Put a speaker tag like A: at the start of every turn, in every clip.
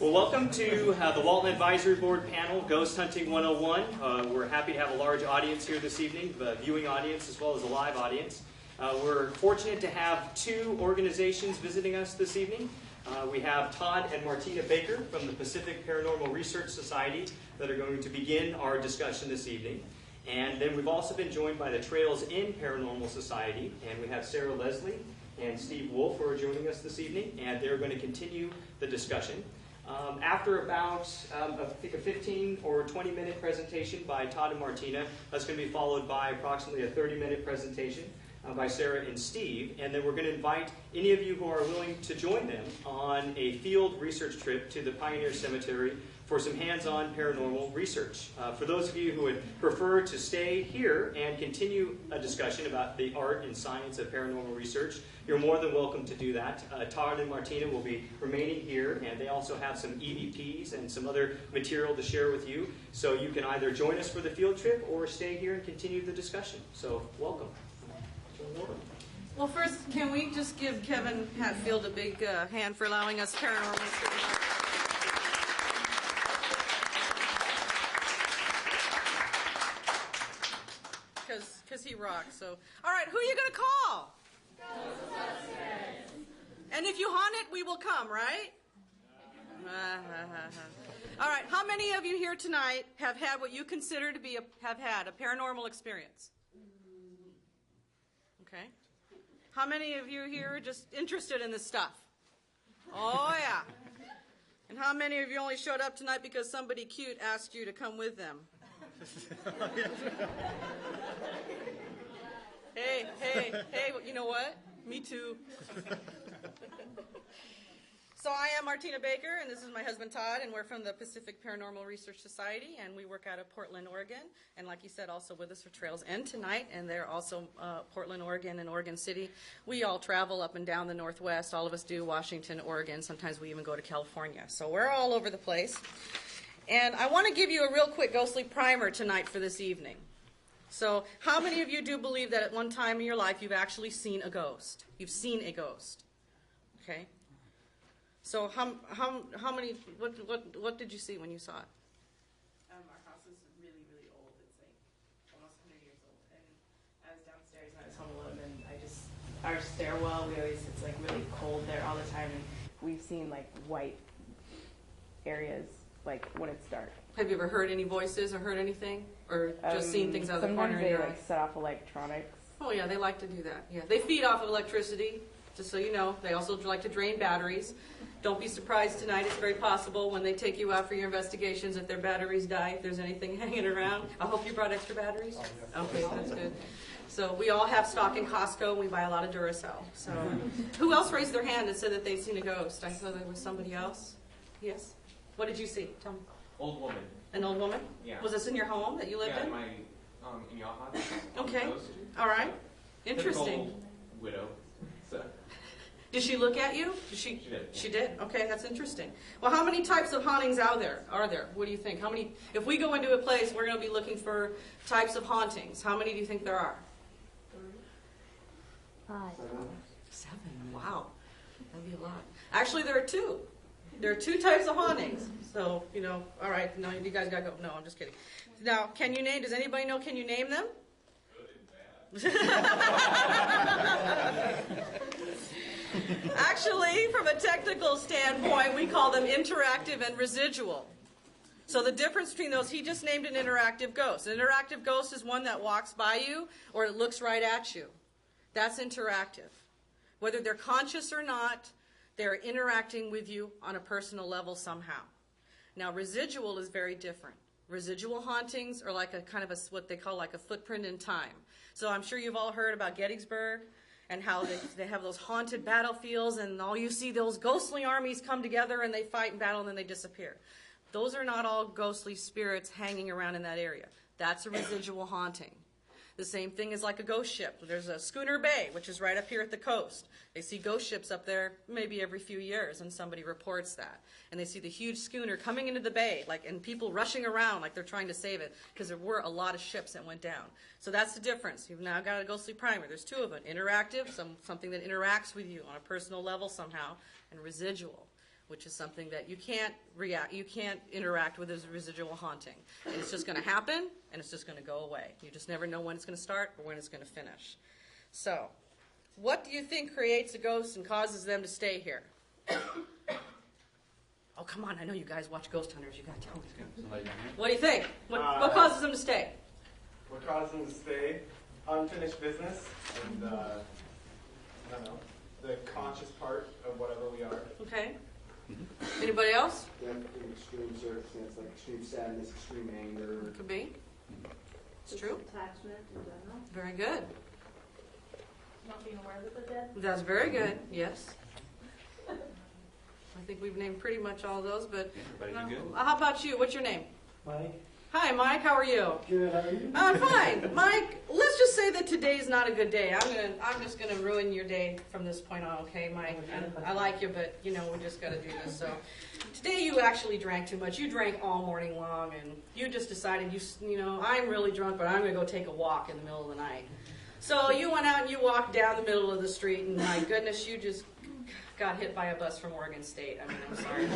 A: Well, welcome to the Walton Advisory Board panel, Ghost Hunting 101. We're happy to have a large audience here this evening, the viewing audience as well as a live audience. We're fortunate to have two organizations visiting us this evening. We have Todd and Martina Baker from the Pacific Paranormal Research Society that are going to begin our discussion this evening. And then we've also been joined by the Trails in Paranormal Society, and we have Sarah Leslie and Steve Wolf who are joining us this evening, and they're going to continue the discussion. After about, I think, a 15 or 20-minute presentation by Todd and Martina, that's going to be followed by approximately a 30-minute presentation by Sarah and Steve. And then we're going to invite any of you who are willing to join them on a field research trip to the Pioneer Cemetery for some hands-on paranormal research. For those of you who would prefer to stay here and continue a discussion about the art and science of paranormal research, you're more than welcome to do that. Todd and Martina will be remaining here, and they also have some EVPs and some other material to share with you. So you can either join us for the field trip or stay here and continue the discussion. So welcome.
B: Well, first, can we just give Kevin Hatfield a big hand for allowing us paranormal research? Because he rocks. So, all right, who are you going to call? Ghostbusters. And if you haunt it, we will come, right? All right, how many of you here tonight have had what you consider to be have had a paranormal experience? Okay. How many of you here are just interested in this stuff? Oh, yeah. And how many of you only showed up tonight because somebody cute asked you to come with them? Hey, you know what? Me too. So I am Martina Baker, and this is my husband Todd, and we're from the Pacific Paranormal Research Society, and we work out of Portland, Oregon, and like you said, also with us for Trails End tonight, and they're also Portland, Oregon, and Oregon City. We all travel up and down the Northwest. All of us do Washington, Oregon. Sometimes we even go to California. So we're all over the place. And I want to give you a real quick ghostly primer tonight for this evening. So how many of you do believe that at one time in your life you've actually seen a ghost? You've seen a ghost. Okay? So how many, what did you see when you saw it?
C: Our house is really, really old. It's like almost 100 years old. And I was downstairs and I was home alone, and our stairwell, it's like really cold there all the time. And we've seen like white areas like when it's dark.
B: Have you ever heard any voices or heard anything? Or just seen things out of the corner of your eye?
C: Sometimes they set off electronics.
B: Oh yeah, they like to do that. Yeah, they feed off of electricity, just so you know. They also like to drain batteries. Don't be surprised tonight. It's very possible when they take you out for your investigations if their batteries die, if there's anything hanging around. I hope you brought extra batteries. Okay, that's good. So we all have stock in Costco, and we buy a lot of Duracell. So who else raised their hand and said that they'd seen a ghost? I thought there was somebody else. Yes? What did you see? Tell me.
D: Old woman.
B: An old woman?
D: Yeah.
B: Was this in your home that you lived in?
D: Yeah, in Yaha.
B: Okay. All right. Interesting.
D: Typical widow. So.
B: Did she look at you?
D: She did.
B: She did? Okay, that's interesting. Well, how many types of hauntings are there? What do you think? How many? If we go into a place, we're going to be looking for types of hauntings. How many do you think there are?
E: 5.
B: 7. Wow. That'd be a lot. Actually, there are 2. There are 2 types of hauntings. So, all right, no, you guys got to go. No, I'm just kidding. Now, does anybody know, can you name them? Good and bad. Actually, from a technical standpoint, we call them interactive and residual. So the difference between those, he just named an interactive ghost. An interactive ghost is one that walks by you or it looks right at you. That's interactive. Whether they're conscious or not, they're interacting with you on a personal level somehow. Now, residual is very different. Residual hauntings are like a kind of what they call like a footprint in time. So I'm sure you've all heard about Gettysburg and how they have those haunted battlefields, and all you see those ghostly armies come together and they fight and battle and then they disappear. Those are not all ghostly spirits hanging around in that area. That's a residual haunting. The same thing is like a ghost ship. There's a Schooner Bay, which is right up here at the coast. They see ghost ships up there maybe every few years, and somebody reports that. And they see the huge schooner coming into the bay, and people rushing around like they're trying to save it, because there were a lot of ships that went down. So that's the difference. You've now got a ghostly primer. There's 2 of them. Interactive, something that interacts with you on a personal level somehow, and residual, which is something that you can't interact with as residual haunting. And it's just going to happen, and it's just going to go away. You just never know when it's going to start or when it's going to finish. So, what do you think creates a ghost and causes them to stay here? Oh, come on, I know you guys watch Ghost Hunters. You got to tell me. What do you think? What causes them to stay?
E: What causes them to stay? Unfinished business and, I don't know, the conscious part of whatever we are.
B: Okay. Anybody else?
F: Yeah, extreme circumstance, like extreme sadness, extreme anger.
B: Could be. It's true.
G: Attachment in general.
B: Very good.
C: Not being aware that they're dead.
B: That's very good. Yes. I think we've named pretty much all those, but how about you? What's your name?
H: Mike?
B: Hi, Mike. How are you?
H: Good, how are you?
B: I'm fine. Mike, let's just say that today's not a good day. I'm just gonna ruin your day from this point on, okay, Mike? I like you, but you know, we just gotta do this. So today you actually drank too much. You drank all morning long, and you just decided you know, I'm really drunk, but I'm gonna go take a walk in the middle of the night. So you went out and you walked down the middle of the street, and my goodness, you just got hit by a bus from Oregon State. I mean, I'm sorry.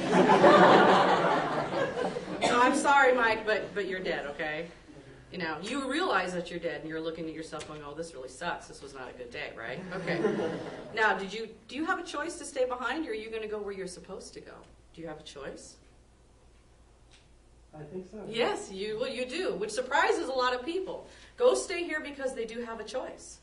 B: So I'm sorry, Mike, but you're dead, okay? You know, you realize that you're dead, and you're looking at yourself going, oh, this really sucks. This was not a good day, right? Okay. Now, do you have a choice to stay behind, or are you going to go where you're supposed to go? Do you have a choice?
H: I think so.
B: Yes, you do, which surprises a lot of people. Ghosts stay here because they do have a choice.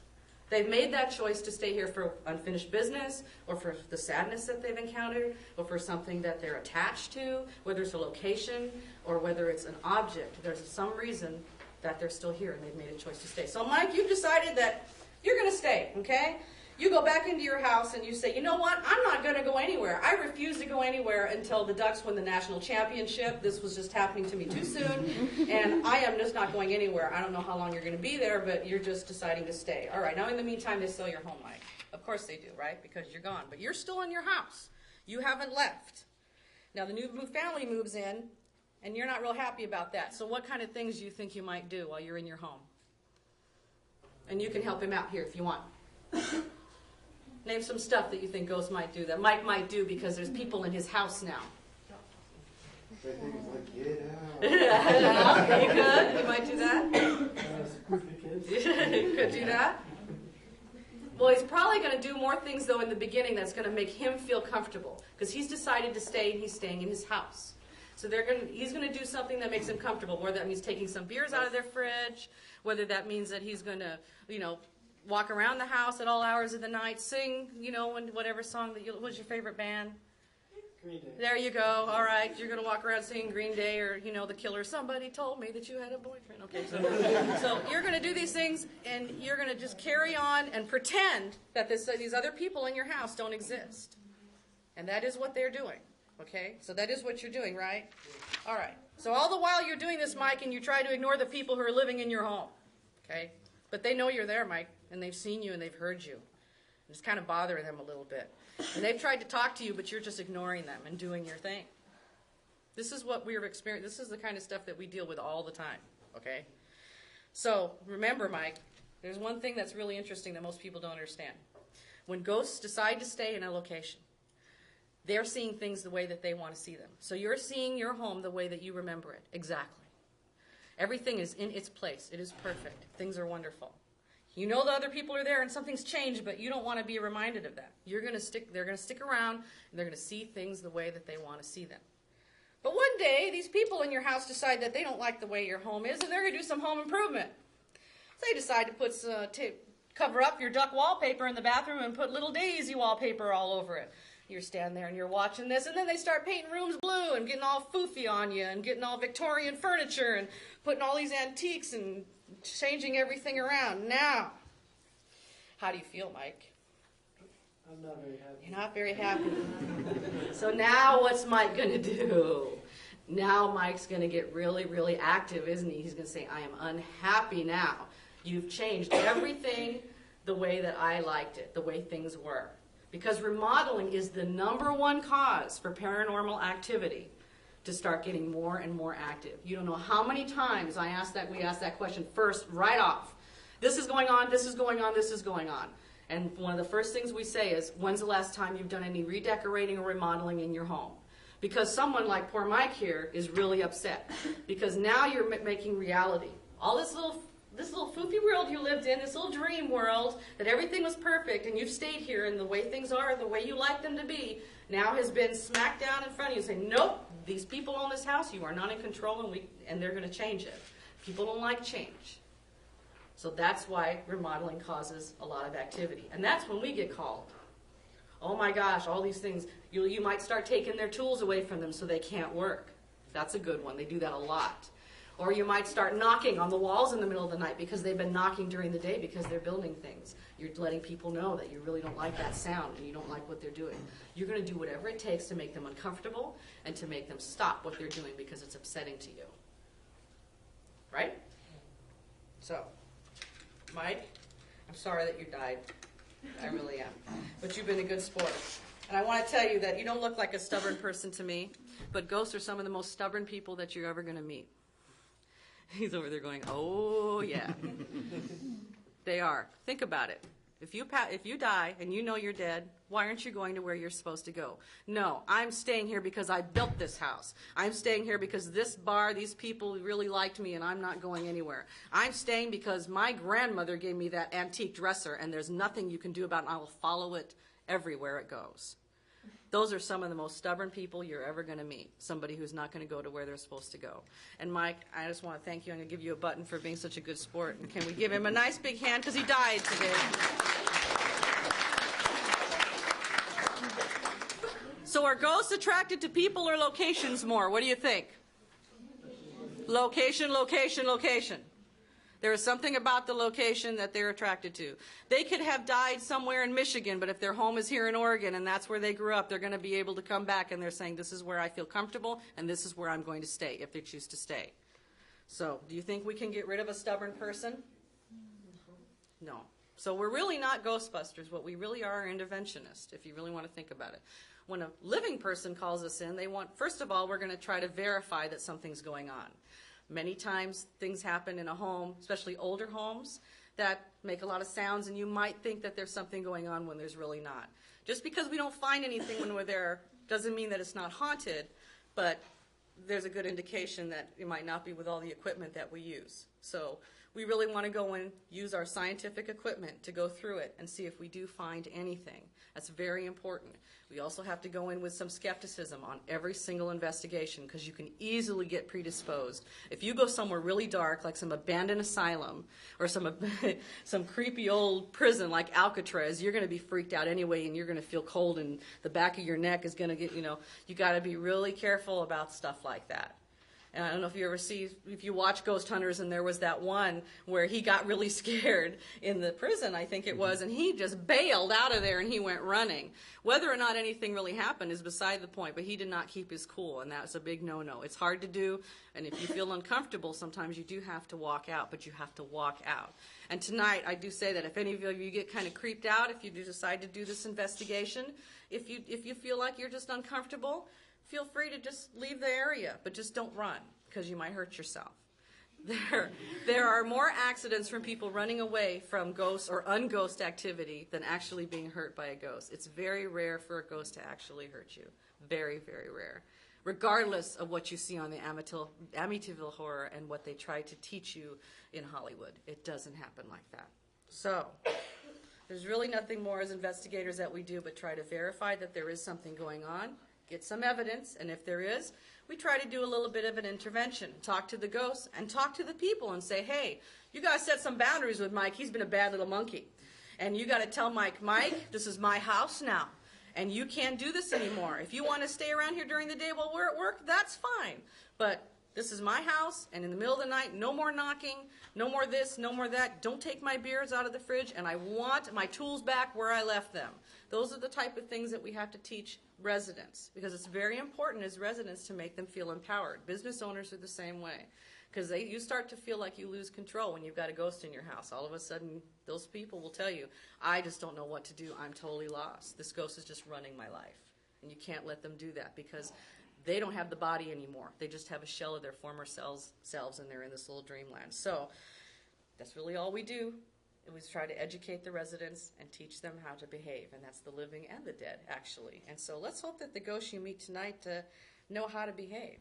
B: They've made that choice to stay here for unfinished business, or for the sadness that they've encountered, or for something that they're attached to, whether it's a location or whether it's an object. There's some reason that they're still here, and they've made a choice to stay. So, Mike, you've decided that you're going to stay, okay? You go back into your house and you say, you know what, I'm not going to go anywhere. I refuse to go anywhere until the Ducks win the national championship. This was just happening to me too soon, and I am just not going anywhere. I don't know how long you're going to be there, but you're just deciding to stay. All right, now in the meantime, they sell your home, Mike. Of course they do, right, because you're gone. But you're still in your house. You haven't left. Now the new family moves in, and you're not real happy about that. So what kind of things do you think you might do while you're in your home? And you can help him out here if you want. Name some stuff that you think ghosts might do, that Mike might do because there's people in his house now.
F: I think it's like, get out.
B: Okay, good. You might do that.
H: Scoop the kids.
B: You could do that. Well, he's probably going to do more things, though, in the beginning that's going to make him feel comfortable, because he's decided to stay, and he's staying in his house. So he's going to do something that makes him comfortable, whether that means taking some beers out of their fridge, whether that means that he's going to, you know, walk around the house at all hours of the night, sing, you know, whatever song that what's your favorite band?
H: Green Day.
B: There you go. All right, you're going to walk around singing Green Day, or, you know, The Killer. Somebody told me that you had a boyfriend. Okay, so you're going to do these things, and you're going to just carry on and pretend that these other people in your house don't exist. And that is what they're doing. Okay, so that is what you're doing, right? All right. So all the while you're doing this, Mike, and you try to ignore the people who are living in your home. Okay, but they know you're there, Mike, and they've seen you and they've heard you. It's kind of bothering them a little bit. And they've tried to talk to you, but you're just ignoring them and doing your thing. This is what we're experiencing. This is the kind of stuff that we deal with all the time, okay? So remember, Mike, there's one thing that's really interesting that most people don't understand. When ghosts decide to stay in a location, they're seeing things the way that they want to see them. So you're seeing your home the way that you remember it, exactly. Everything is in its place. It is perfect. Things are wonderful. You know the other people are there and something's changed, but you don't want to be reminded of that. They're going to stick around, and they're going to see things the way that they want to see them. But one day, these people in your house decide that they don't like the way your home is, and they're going to do some home improvement. So they decide to put cover up your duck wallpaper in the bathroom and put little daisy wallpaper all over it. You're standing there and you're watching this, and then they start painting rooms blue and getting all foofy on you and getting all Victorian furniture and putting all these antiques and changing everything around. Now, how do you feel, Mike?
H: I'm not very happy.
B: You're not very happy. So now what's Mike going to do? Now Mike's going to get really, really active, isn't he? He's going to say, I am unhappy now. You've changed everything the way that I liked it, the way things were. Because remodeling is the #1 cause for paranormal activity to start getting more and more active. You don't know how many times we ask that question first, right off. This is going on, this is going on, this is going on. And one of the first things we say is, when's the last time you've done any redecorating or remodeling in your home? Because someone like poor Mike here is really upset. Because now you're making reality. All this little foofy world you lived in, this little dream world, that everything was perfect, and you've stayed here, and the way things are, the way you like them to be, now has been smacked down in front of you, saying, nope, these people own this house, you are not in control, and they're going to change it. People don't like change. So that's why remodeling causes a lot of activity. And that's when we get called. Oh my gosh, all these things. You might start taking their tools away from them so they can't work. That's a good one. They do that a lot. Or you might start knocking on the walls in the middle of the night because they've been knocking during the day because they're building things. You're letting people know that you really don't like that sound and you don't like what they're doing. You're going to do whatever it takes to make them uncomfortable and to make them stop what they're doing because it's upsetting to you. Right? So, Mike, I'm sorry that you died. I really am. But you've been a good sport. And I want to tell you that you don't look like a stubborn person to me, but ghosts are some of the most stubborn people that you're ever going to meet. He's over there going, oh, yeah. They are. Think about it. If you die and you know you're dead, why aren't you going to where you're supposed to go? No, I'm staying here because I built this house. I'm staying here because this bar, these people really liked me and I'm not going anywhere. I'm staying because my grandmother gave me that antique dresser and there's nothing you can do about it and I will follow it everywhere it goes. Those are some of the most stubborn people you're ever going to meet. Somebody who's not going to go to where they're supposed to go. And Mike, I just want to thank you. I'm going to give you a button for being such a good sport. And can we give him a nice big hand because he died today. So are ghosts attracted to people or locations more? What do you think? Location, location, location. There is something about the location that they're attracted to. They could have died somewhere in Michigan, but if their home is here in Oregon and that's where they grew up, they're going to be able to come back and they're saying, this is where I feel comfortable and this is where I'm going to stay, if they choose to stay. So, do you think we can get rid of a stubborn person? No. So we're really not Ghostbusters. What we really are interventionists, if you really want to think about it. When a living person calls us in, first of all, we're going to try to verify that something's going on. Many times things happen in a home, especially older homes, that make a lot of sounds and you might think that there's something going on when there's really not. Just because we don't find anything when we're there doesn't mean that it's not haunted, but there's a good indication that it might not be with all the equipment that we use. So we really want to go and use our scientific equipment to go through it and see if we do find anything. That's very important. We also have to go in with some skepticism on every single investigation because you can easily get predisposed. If you go somewhere really dark, like some abandoned asylum or some creepy old prison like Alcatraz, you're going to be freaked out anyway and you're going to feel cold and the back of your neck is going to get, you got to be really careful about stuff like that. And I don't know if you watch Ghost Hunters, and there was that one where he got really scared in the prison, I think it was, and he just bailed out of there and he went running. Whether or not anything really happened is beside the point, but he did not keep his cool, and that's a big no-no. It's hard to do, and if you feel uncomfortable, sometimes you do have to walk out, but you have to walk out. And tonight, I do say that if any of you get kind of creeped out, if you do decide to do this investigation, if you feel like you're just uncomfortable, feel free to just leave the area, but just don't run because you might hurt yourself. There are more accidents from people running away from ghosts or unghost activity than actually being hurt by a ghost. It's very rare for a ghost to actually hurt you. Very, very rare. Regardless of what you see on the Amityville Horror and what they try to teach you in Hollywood. It doesn't happen like that. So, there's really nothing more as investigators that we do but try to verify that there is something going on. Get some evidence, and if there is, we try to do a little bit of an intervention. Talk to the ghosts and talk to the people and say, hey, you got to set some boundaries with Mike. He's been a bad little monkey. And you got to tell Mike, this is my house now, and you can't do this anymore. If you want to stay around here during the day while we're at work, that's fine. But this is my house, and in the middle of the night, no more knocking, no more this, no more that. Don't take my beers out of the fridge, and I want my tools back where I left them. Those are the type of things that we have to teach residents, because it's very important as residents to make them feel empowered. Business owners are the same way, because you start to feel like you lose control when you've got a ghost in your house. All of a sudden, those people will tell you, I just don't know what to do. I'm totally lost. This ghost is just running my life. And you can't let them do that because they don't have the body anymore. They just have a shell of their former selves, and they're in this little dreamland. So that's really all we do. We try to educate the residents and teach them how to behave, and that's the living and the dead, actually. And so let's hope that the ghosts you meet tonight know how to behave.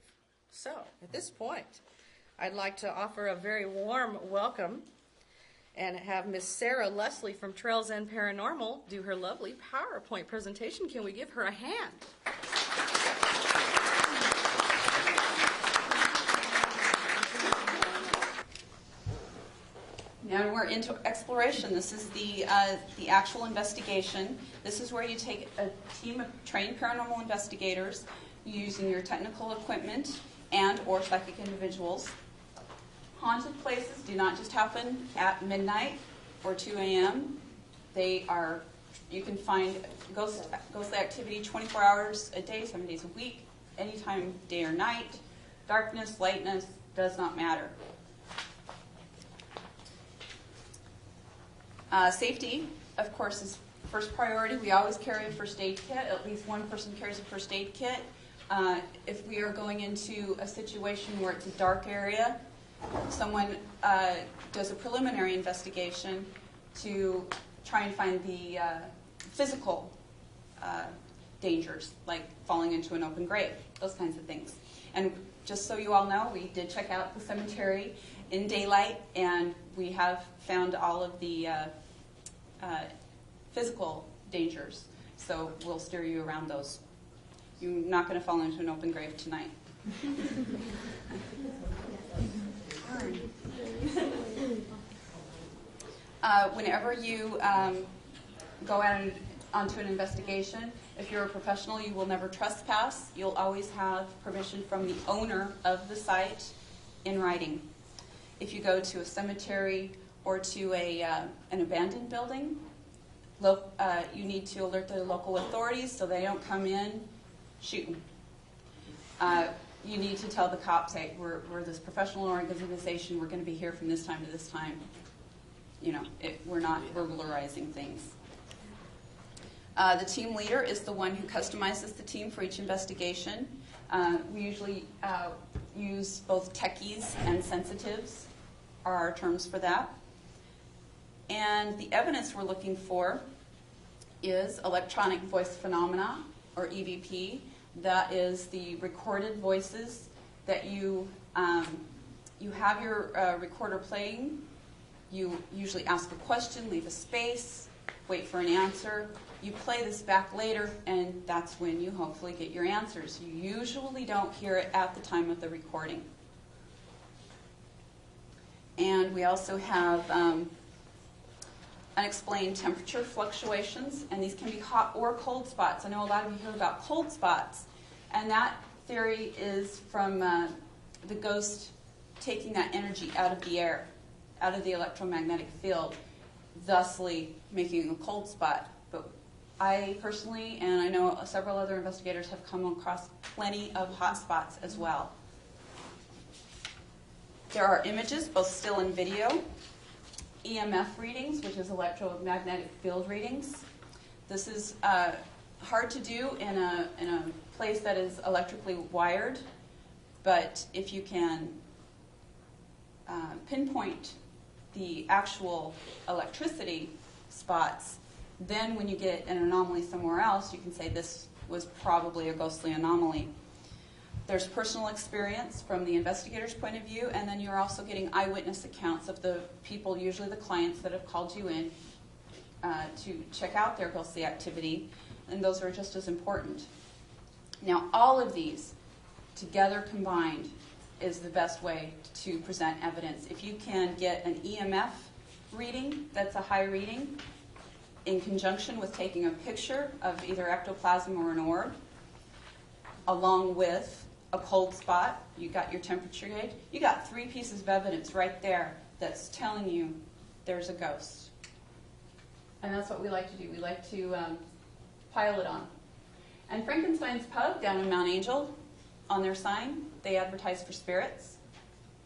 B: So, at this point, I'd like to offer a very warm welcome and have Miss Sarah Leslie from Trails End Paranormal do her lovely PowerPoint presentation. Can we give her a hand?
G: Now we're into exploration. This is the actual investigation. This is where you take a team of trained paranormal investigators using your technical equipment and or psychic individuals. Haunted places do not just happen at midnight or 2 a.m. You can find ghost activity 24 hours a day, 7 days a week, anytime, day or night. Darkness, lightness, does not matter. Safety, of course, is first priority. We always carry a first aid kit. At least one person carries a first aid kit. If we are going into a situation where it's a dark area, someone does a preliminary investigation to try and find the physical dangers, like falling into an open grave, those kinds of things. And just so you all know, we did check out the cemetery in daylight, and we have found all of the physical dangers. So we'll steer you around those. You're not going to fall into an open grave tonight. Whenever you go out onto an investigation, if you're a professional, you will never trespass. You'll always have permission from the owner of the site in writing. If you go to a cemetery or to an abandoned building, you need to alert the local authorities so they don't come in shooting. You need to tell the cops, hey, we're this professional organization, we're going to be here from this time to this time. You know, we're not burglarizing things. The team leader is the one who customizes the team for each investigation. We usually use both techies and sensitives are our terms for that. And the evidence we're looking for is electronic voice phenomena, or EVP. That is the recorded voices that you have your recorder playing. You usually ask a question, leave a space, wait for an answer. You play this back later, and that's when you hopefully get your answers. You usually don't hear it at the time of the recording. And we also have unexplained temperature fluctuations, and these can be hot or cold spots. I know a lot of you hear about cold spots, and that theory is from the ghost taking that energy out of the air, out of the electromagnetic field, thusly making a cold spot. But I personally, and I know several other investigators, have come across plenty of hot spots as well. There are images, both still and video, EMF readings, which is electromagnetic field readings. This is hard to do in a place that is electrically wired, but if you can pinpoint the actual electricity spots, then when you get an anomaly somewhere else, you can say this was probably a ghostly anomaly. There's personal experience from the investigator's point of view, and then you're also getting eyewitness accounts of the people, usually the clients, that have called you in to check out their ghostly activity, and those are just as important. Now, all of these together combined is the best way to present evidence. If you can get an EMF reading that's a high reading in conjunction with taking a picture of either ectoplasm or an orb, along with a cold spot, you got your temperature gauge, you got 3 pieces of evidence right there that's telling you there's a ghost. And that's what we like to do. We like to pile it on. And Frankenstein's Pub down in Mount Angel, on their sign, they advertise for spirits,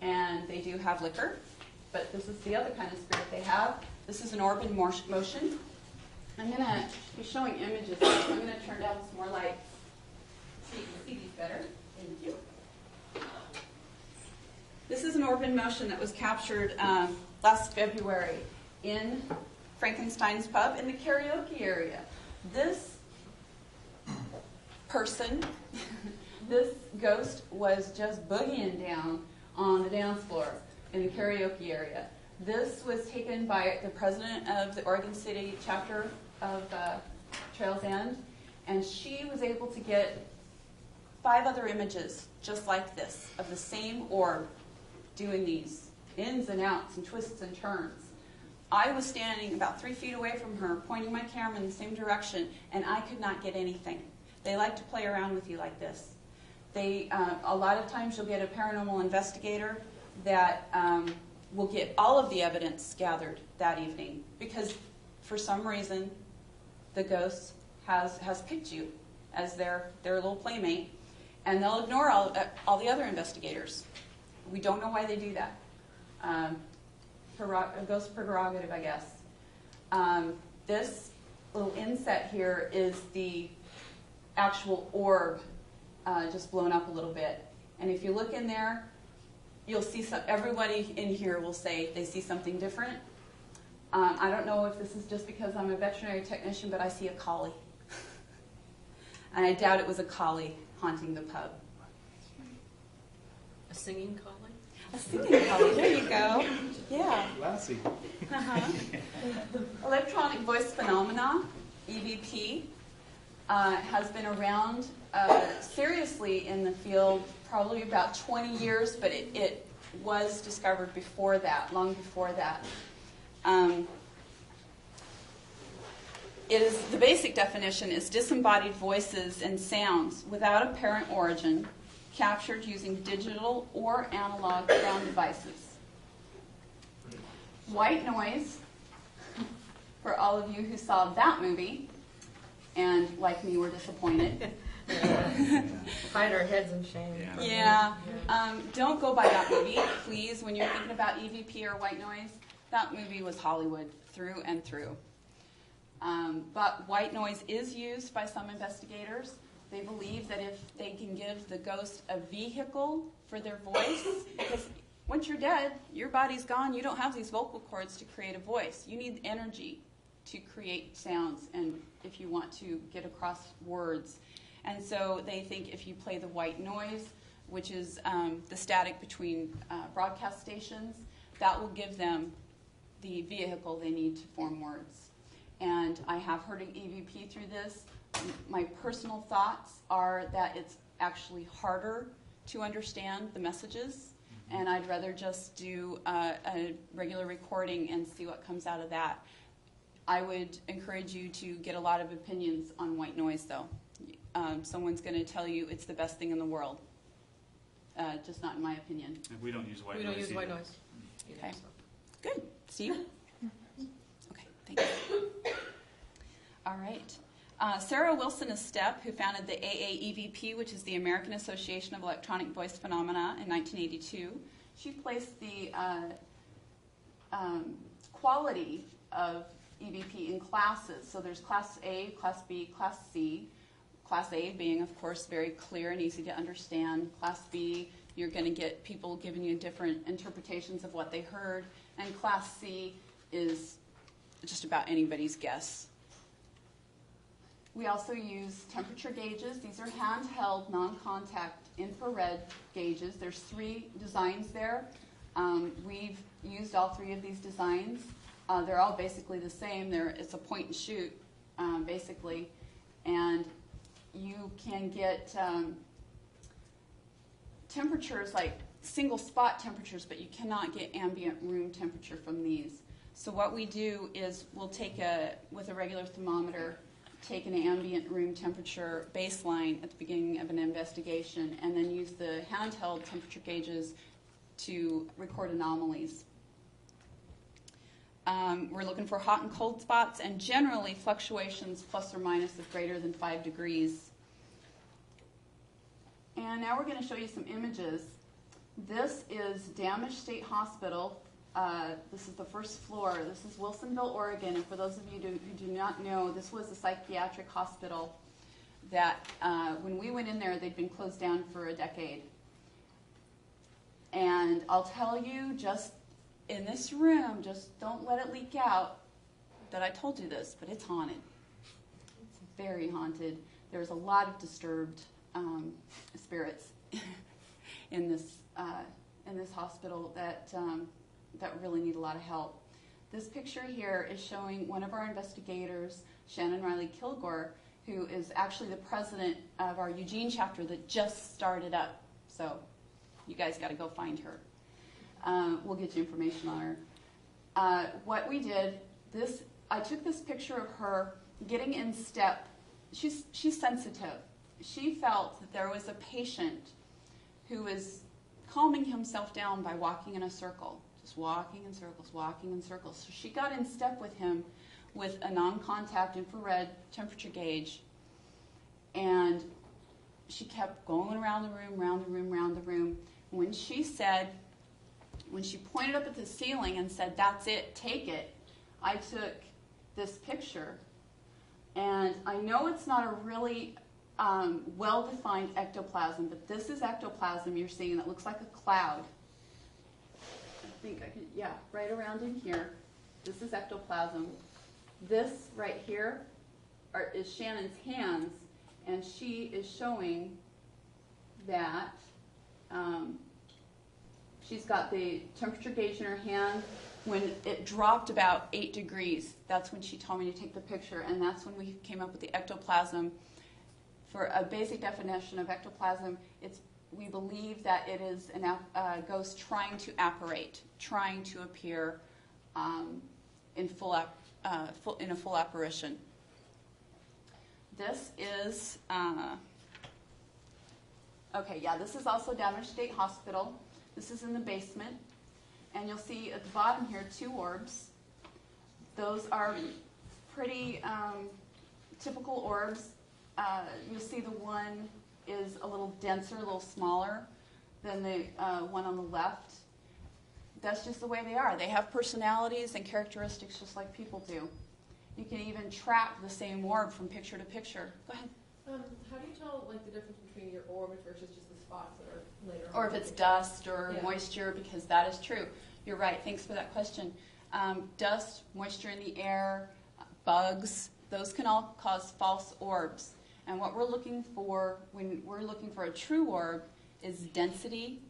G: and they do have liquor, but this is the other kind of spirit they have. This is an orb in motion. I'm going to be showing images, so I'm going to turn down some more light so you can see these better. Thank you. This is an orb in motion that was captured last February in Frankenstein's Pub in the karaoke area. This person This ghost was just boogieing down on the dance floor in the karaoke area. This was taken by the president of the Oregon City chapter of Trails End, and she was able to get 5 other images just like this of the same orb doing these ins and outs and twists and turns. I was standing about 3 feet away from her, pointing my camera in the same direction, and I could not get anything. They like to play around with you like this. A lot of times you'll get a paranormal investigator that will get all of the evidence gathered that evening because for some reason the ghost has picked you as their little playmate, and they'll ignore all the other investigators. We don't know why they do that. A ghost prerogative, I guess. This little inset here is the actual orb just blown up a little bit. And if you look in there, you'll see everybody in here will say they see something different. I don't know if this is just because I'm a veterinary technician, but I see a collie. And I doubt it was a collie haunting the pub.
B: A singing collie?
G: A singing collie, there you go. Yeah.
F: Lassie.
G: Electronic voice phenomena, EVP, has been around seriously in the field probably about 20 years, but it was discovered before that, long before that. The basic definition is disembodied voices and sounds without apparent origin, captured using digital or analog sound devices. White noise, for all of you who saw that movie, and like me were disappointed.
B: Hide our heads in shame.
G: Yeah. Don't go by that movie, please, when you're thinking about EVP or white noise. That movie was Hollywood through and through. But white noise is used by some investigators. They believe that if they can give the ghost a vehicle for their voice, because once you're dead, your body's gone, you don't have these vocal cords to create a voice. You need energy to create sounds and if you want to get across words. And so they think if you play the white noise, which is the static between broadcast stations, that will give them the vehicle they need to form words. And I have heard an EVP through this. My personal thoughts are that it's actually harder to understand the messages, and I'd rather just do a regular recording and see what comes out of that. I would encourage you to get a lot of opinions on white noise, though. Someone's going to tell you it's the best thing in the world. Just not in my opinion.
I: And we don't use white noise.
B: We don't use white
I: either.
B: noise.
G: Okay. Good. Steve? Okay, thank you. All right. Sarah Wilson Estep, who founded the AAEVP, which is the American Association of Electronic Voice Phenomena, in 1982, she placed the quality of EVP in classes. So there's Class A, Class B, Class C. Class A being, of course, very clear and easy to understand. Class B, you're going to get people giving you different interpretations of what they heard. And Class C is just about anybody's guess. We also use temperature gauges. These are handheld, non-contact infrared gauges. There's 3 designs there. We've used all 3 of these designs. They're all basically the same. It's a point and shoot, basically. And you can get temperatures like single spot temperatures, but you cannot get ambient room temperature from these. So what we do is we'll take with a regular thermometer, take an ambient room temperature baseline at the beginning of an investigation, and then use the handheld temperature gauges to record anomalies. We're looking for hot and cold spots, and generally fluctuations plus or minus of greater than 5 degrees. And now we're going to show you some images. This is Damage State Hospital. This is the first floor. This is Wilsonville, Oregon. And for those of you who do not know, this was a psychiatric hospital that when we went in there, they'd been closed down for a decade. And I'll tell you, just in this room, just don't let it leak out that I told you this, but it's haunted. It's very haunted. There's a lot of disturbed spirits in this hospital that really need a lot of help. This picture here is showing one of our investigators, Shannon Riley Kilgore, who is actually the president of our Eugene chapter that just started up. So you guys got to go find her. We'll get you information on her. What we did, I took this picture of her getting in step. She's sensitive. She felt that there was a patient who was calming himself down by walking in a circle, just walking in circles, walking in circles. So she got in step with him with a non-contact infrared temperature gauge, and she kept going around the room, round the room, round the room. When she pointed up at the ceiling and said, "That's it, take it," I took this picture, and I know it's not a really well-defined ectoplasm, but this is ectoplasm you're seeing that looks like a cloud. I think I can, yeah, right around in here. This is ectoplasm. This right here is Shannon's hands, and she is showing that she's got the temperature gauge in her hand. When it dropped about 8 degrees, that's when she told me to take the picture, and that's when we came up with the ectoplasm. For a basic definition of ectoplasm, we believe that it is a ghost trying to apparate, trying to appear in a full apparition. This is this is also Damage State Hospital. This is in the basement, and you'll see at the bottom here 2 orbs. Those are pretty typical orbs. You'll see the one is a little denser, a little smaller than the one on the left. That's just the way they are. They have personalities and characteristics just like people do. You can even track the same orb from picture to picture. Go ahead.
I: How do you tell the difference between your orbs versus just the spots that are later on?
G: Or if it's dust or moisture, because that is true. You're right. Thanks for that question. Dust, moisture in the air, bugs, those can all cause false orbs. And what we're looking for when we're looking for a true orb is density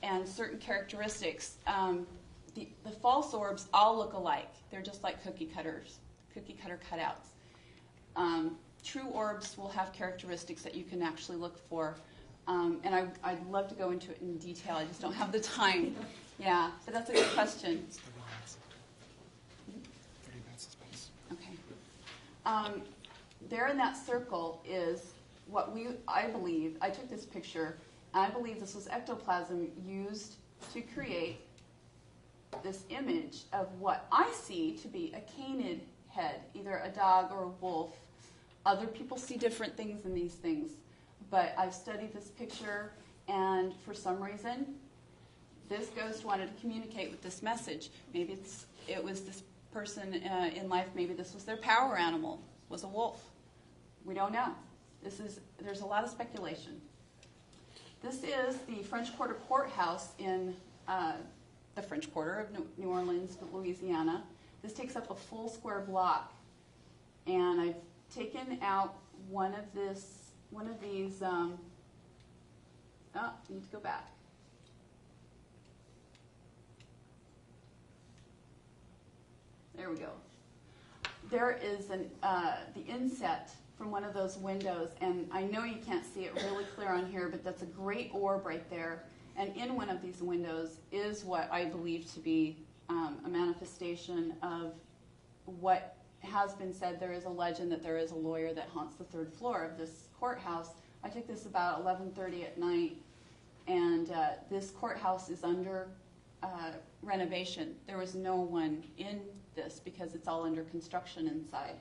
G: and certain characteristics. The false orbs all look alike. They're just like cookie cutter cutouts. True orbs will have characteristics that you can actually look for. And I'd love to go into it in detail. I just don't have the time. Yeah, but that's a good question. Okay. There in that circle is what I believe, I took this picture, and I believe this was ectoplasm used to create this image of what I see to be a canid head, either a dog or a wolf. Other people see different things in these things, but I've studied this picture, and for some reason, this ghost wanted to communicate with this message. Maybe it was this person in life, maybe this was their power animal, was a wolf. We don't know. There's a lot of speculation. This is the French Quarter Courthouse in the French Quarter of New Orleans, Louisiana. This takes up a full square block, and I've taken out one of these. Oh, I need to go back. There we go. There is the inset from one of those windows, and I know you can't see it really clear on here, but that's a great orb right there. And in one of these windows is what I believe to be a manifestation of what has been said. There is a legend that there is a lawyer that haunts the 3rd floor of this courthouse. I took this about 11:30 at night, and this courthouse is under renovation. There was no one in this because it's all under construction inside.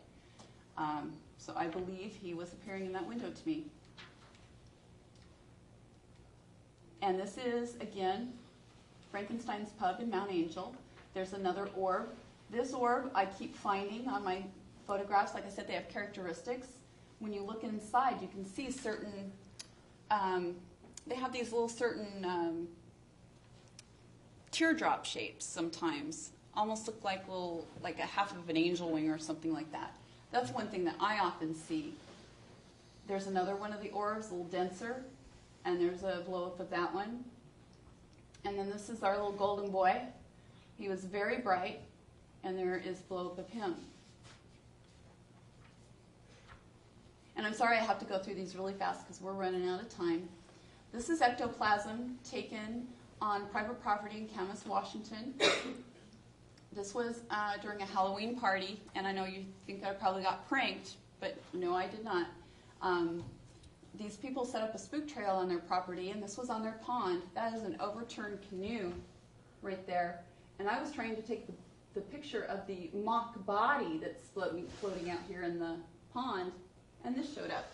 G: So I believe he was appearing in that window to me. And this is, again, Frankenstein's Pub in Mount Angel. There's another orb. This orb I keep finding on my photographs. Like I said, they have characteristics. When you look inside, you can see certain, they have these little certain teardrop shapes sometimes. Almost look like a half of an angel wing or something like that. That's one thing that I often see. There's another one of the orbs, a little denser, and there's a blow-up of that one. And then this is our little golden boy. He was very bright, and there is blow-up of him. And I'm sorry I have to go through these really fast because we're running out of time. This is ectoplasm taken on private property in Camas, Washington. This was during a Halloween party, and I know you think I probably got pranked, but no, I did not. These people set up a spook trail on their property, and this was on their pond. That is an overturned canoe right there. And I was trying to take the picture of the mock body that's floating out here in the pond, and this showed up.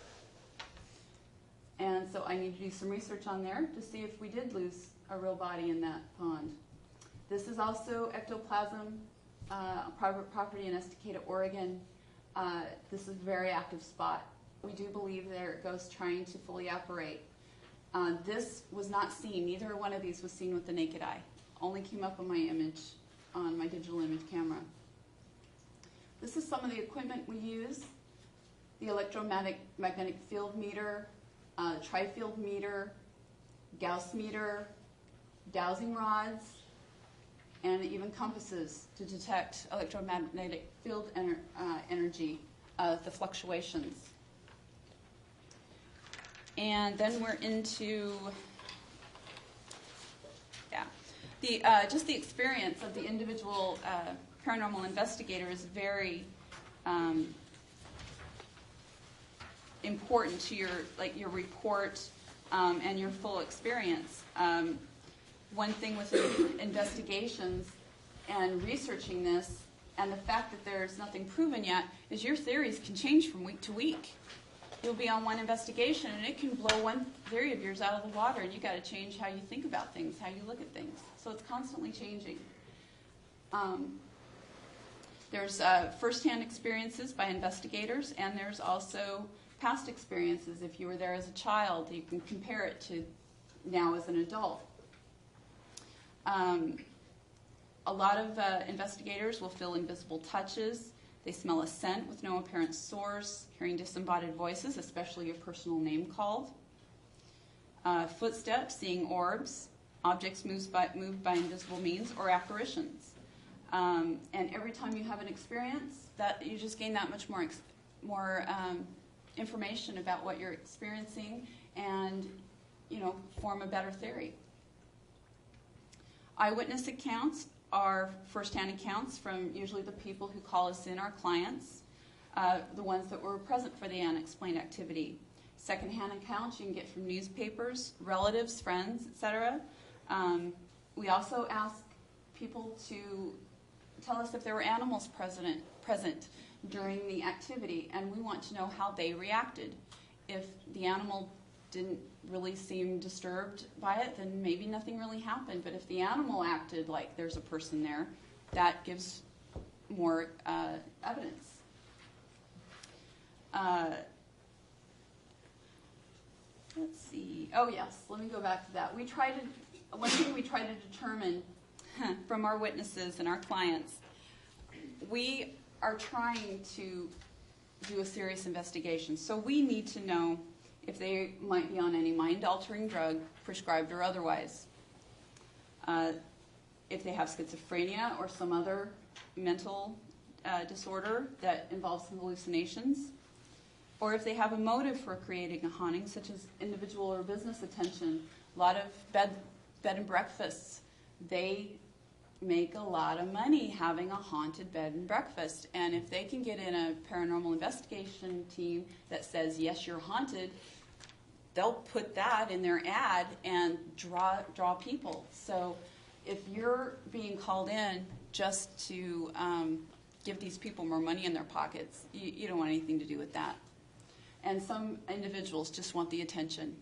G: And so I need to do some research on there to see if we did lose a real body in that pond. This is also ectoplasm, private property in Estacada, Oregon. This is a very active spot. We do believe there are ghosts trying to fully operate. This was not seen. Neither one of these was seen with the naked eye. Only came up on my image, on my digital image camera. This is some of the equipment we use. The electromagnetic field meter, tri-field meter, Gauss meter, dowsing rods, and even compasses to detect electromagnetic field energy, the fluctuations. And then we're into, just the experience of the individual paranormal investigator is very important to your report and your full experience. One thing with investigations and researching this, and the fact that there's nothing proven yet, is your theories can change from week to week. You'll be on one investigation, and it can blow one theory of yours out of the water, and you've got to change how you think about things, how you look at things. So it's constantly changing. There's first-hand experiences by investigators, and there's also past experiences. If you were there as a child, you can compare it to now as an adult. A lot of investigators will feel invisible touches. They smell a scent with no apparent source, hearing disembodied voices, especially your personal name called. Footsteps, seeing orbs, objects moved by invisible means, or apparitions. And every time you have an experience, that you just gain that much more information about what you're experiencing, and form a better theory. Eyewitness accounts are first-hand accounts from usually the people who call us in, our clients, the ones that were present for the unexplained activity. Second-hand accounts you can get from newspapers, relatives, friends, etc. We also ask people to tell us if there were animals present during the activity, and we want to know how they reacted. If the animal didn't really seem disturbed by it, then maybe nothing really happened. But if the animal acted like there's a person there, that gives more evidence. Let's see. Oh yes, let me go back to that. One thing we try to determine from our witnesses and our clients, we are trying to do a serious investigation. So we need to know if they might be on any mind-altering drug, prescribed or otherwise. If they have schizophrenia or some other mental disorder that involves some hallucinations. Or if they have a motive for creating a haunting, such as individual or business attention. A lot of bed and breakfasts, they make a lot of money having a haunted bed and breakfast. And if they can get in a paranormal investigation team that says, yes, you're haunted, they'll put that in their ad and draw people. So if you're being called in just to give these people more money in their pockets, you don't want anything to do with that. And some individuals just want the attention.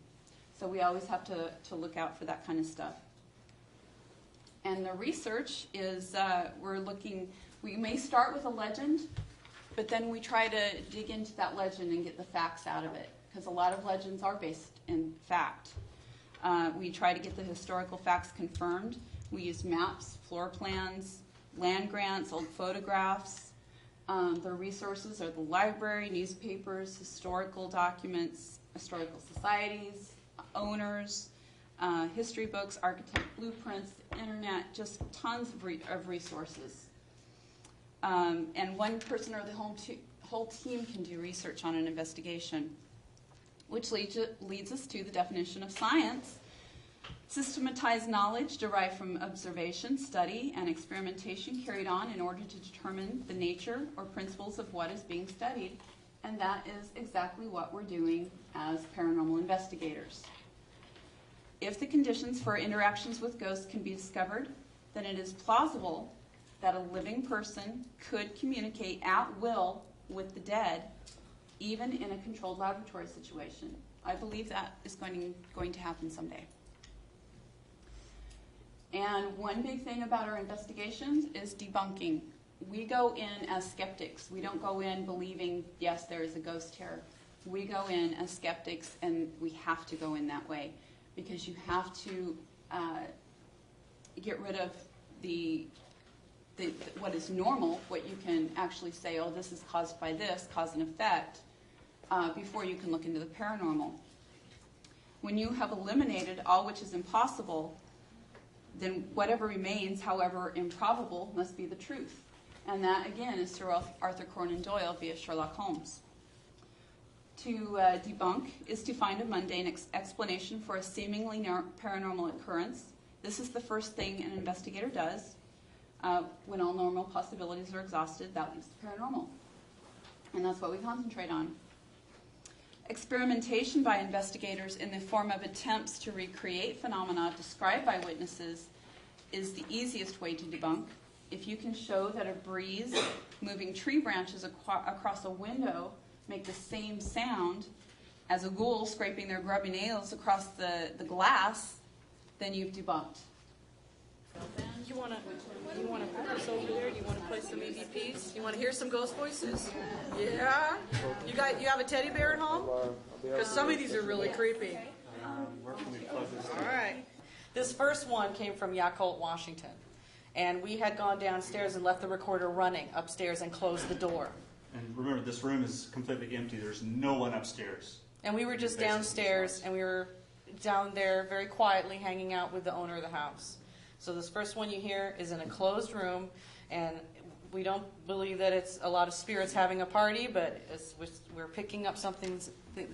G: So we always have to look out for that kind of stuff. And the research is, we may start with a legend, but then we try to dig into that legend and get the facts out of it, because a lot of legends are based in fact. We try to get the historical facts confirmed. We use maps, floor plans, land grants, old photographs, Their resources are the library, newspapers, historical documents, historical societies, owners, history books, architect blueprints, the internet, just tons of resources. And one person or the whole team can do research on an investigation, which leads us to the definition of science. Systematized knowledge derived from observation, study, and experimentation carried on in order to determine the nature or principles of what is being studied. And that is exactly what we're doing as paranormal investigators. If the conditions for interactions with ghosts can be discovered, then it is plausible that a living person could communicate at will with the dead, even in a controlled laboratory situation. I believe that is going to happen someday. And one big thing about our investigations is debunking. We go in as skeptics. We don't go in believing, yes, there is a ghost here. We go in as skeptics, and we have to go in that way because you have to get rid of what is normal, what you can actually say, oh, this is caused by this, cause and effect, before you can look into the paranormal. When you have eliminated all which is impossible, then whatever remains, however improbable, must be the truth. And that, again, is through Arthur Conan Doyle via Sherlock Holmes. To debunk is to find a mundane explanation for a seemingly paranormal occurrence. This is the first thing an investigator does. When all normal possibilities are exhausted, that leaves the paranormal. And that's what we concentrate on. Experimentation by investigators in the form of attempts to recreate phenomena described by witnesses is the easiest way to debunk. If you can show that a breeze moving tree branches across a window make the same sound as a ghoul scraping their grubby nails across the glass, then you've debunked.
B: You want to put this over there? Do you want to play some EVPs? You want to hear some ghost voices? Yeah? You have a teddy bear at home? Because some of these are really creepy. All right. This first one came from Yakult, Washington. And we had gone downstairs and left the recorder running upstairs and closed the door.
J: And remember, this room is completely empty. There's no one upstairs.
B: And we were just downstairs, and we were down there very quietly hanging out with the owner of the house. So this first one you hear is in a closed room, and we don't believe that it's a lot of spirits having a party, but we're picking up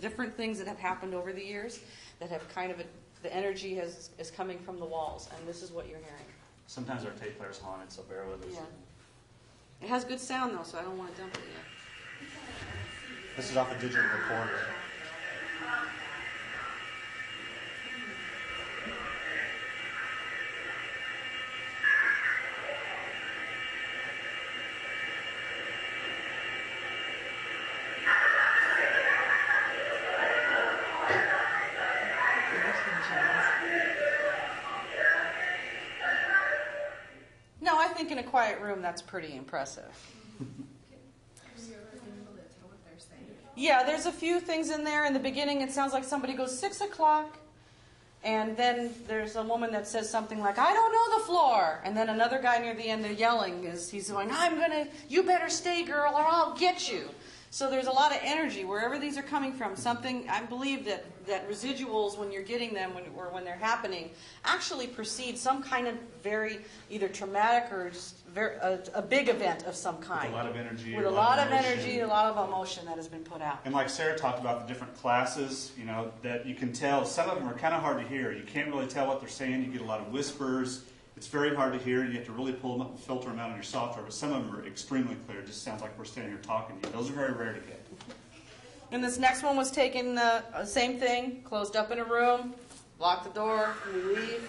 B: different things that have happened over the years that have kind of, the energy is coming from the walls, and this is what you're hearing.
J: Sometimes our tape player's haunted, so bear with us.
B: Yeah. It has good sound, though, so I don't want to dump it yet.
J: This is off a digital recorder.
B: No, I think in a quiet room that's pretty impressive. Yeah, there's a few things in there. In the beginning, it sounds like somebody goes 6 o'clock, and then there's a woman that says something like, I don't know the floor. And then another guy near the end of yelling he's going, you better stay, girl, or I'll get you. So there's a lot of energy wherever these are coming from. Something, I believe that residuals, when you're getting them or when they're happening, actually precede some kind of very either traumatic or just a big event of some kind.
J: With a lot of energy.
B: With a lot of energy, a lot of emotion that has been put out.
J: And like Sarah talked about the different classes, that you can tell. Some of them are kind of hard to hear. You can't really tell what they're saying. You get a lot of whispers. It's very hard to hear. You have to really pull them up and filter them out on your software. But some of them are extremely clear. It just sounds like we're standing here talking to you. Those are very rare to get.
B: And this next one was taken, same thing, closed up in a room, locked the door, we leave.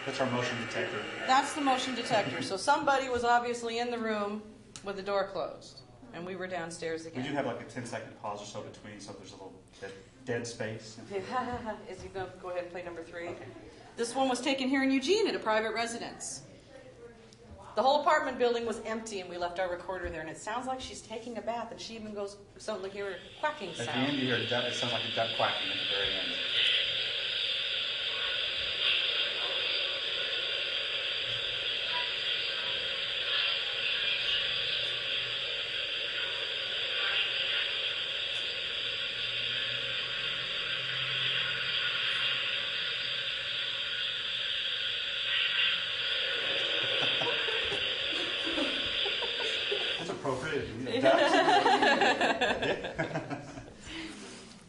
J: That's our motion detector.
B: That's the motion detector. So somebody was obviously in the room with the door closed. And we were downstairs again.
J: We do have like a 10-second pause or so between, so there's a little dead space.
B: Is he going to go ahead and play number 3? Okay. This one was taken here in Eugene at a private residence. The whole apartment building was empty, and we left our recorder there. And it sounds like she's taking a bath, and she even goes, something like hear a quacking sound.
J: At the end, you hear a duck. It sounds like a duck quacking at the very end.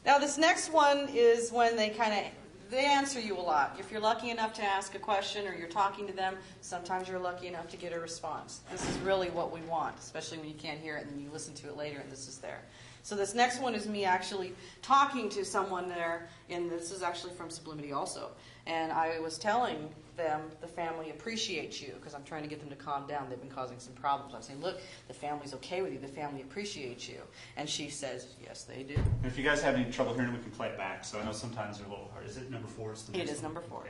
B: Now this next one is when they answer you a lot. If you're lucky enough to ask a question or you're talking to them, sometimes you're lucky enough to get a response. This is really what we want, especially when you can't hear it and then you listen to it later and this is there. So this next one is me actually talking to someone there, and this is actually from Sublimity also. And I was telling them the family appreciates you, because I'm trying to get them to calm down. They've been causing some problems. I'm saying, look, the family's okay with you. The family appreciates you. And she says, yes, they do.
J: And if you guys have any trouble hearing, we can play it back. So I know sometimes they're a little hard. Is it number 4?
B: It is number 4.
J: Okay.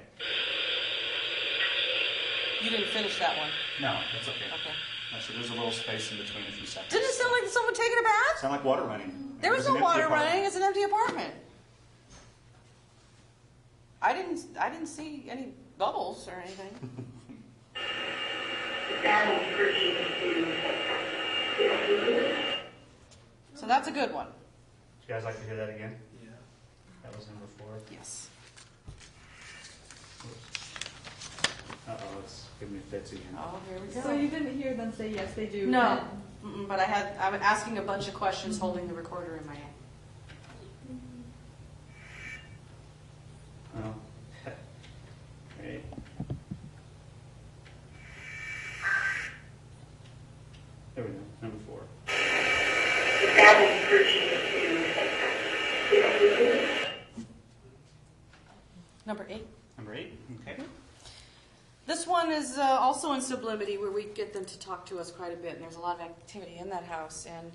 B: You didn't finish that one.
J: No, that's okay.
B: Okay.
J: Actually, there's a little space in between a few seconds.
B: Didn't it sound like someone taking a bath?
J: Sound like water running.
B: There was
J: It
B: no
J: an empty
B: water
J: apartment.
B: running. It's an empty apartment. I didn't see any bubbles or anything. So that's a good one.
J: Would you guys like to hear that again?
H: Yeah.
J: That was number 4.
B: Yes.
J: Uh-oh, it's giving me fits again.
B: Oh, here we go.
I: So you didn't hear them say yes, they do?
B: No, but I was asking a bunch of questions holding the recorder in my hand.
J: Oh. Okay. There we go. Number 4.
B: Number 8.
J: Number 8. Okay.
B: This one is also in Sublimity, where we get them to talk to us quite a bit, and there's a lot of activity in that house. And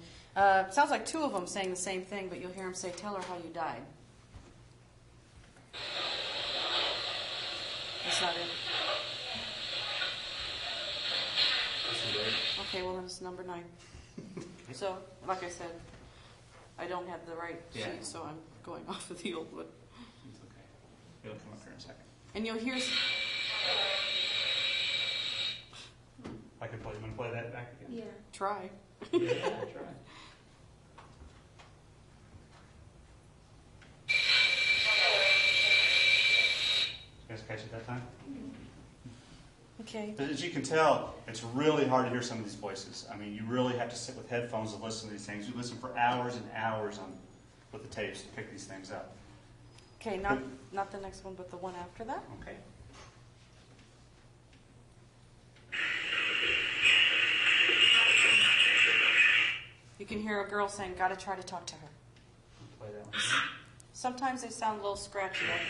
B: it sounds like 2 of them saying the same thing, but you'll hear them say, tell her how you died. That's not it. Okay, well then it's number 9. So, like I said, I don't have the right
J: Yeah.
B: sheet, so I'm going off of the old one.
J: It's okay. It'll come up here in a second.
B: And you'll hear...
J: I could play. You want to play that back again?
I: Yeah.
B: Try.
J: Yeah, I'll try. You guys catch it that time?
B: Okay.
J: But as you can tell, it's really hard to hear some of these voices. I mean, you really have to sit with headphones and listen to these things. You listen for hours and hours with the tapes to pick these things up.
B: Okay, not the next one, but the one after that.
J: Okay.
B: You can hear a girl saying, gotta try to talk to her.
J: Play that one.
B: Sometimes they sound a little scratchy. Right?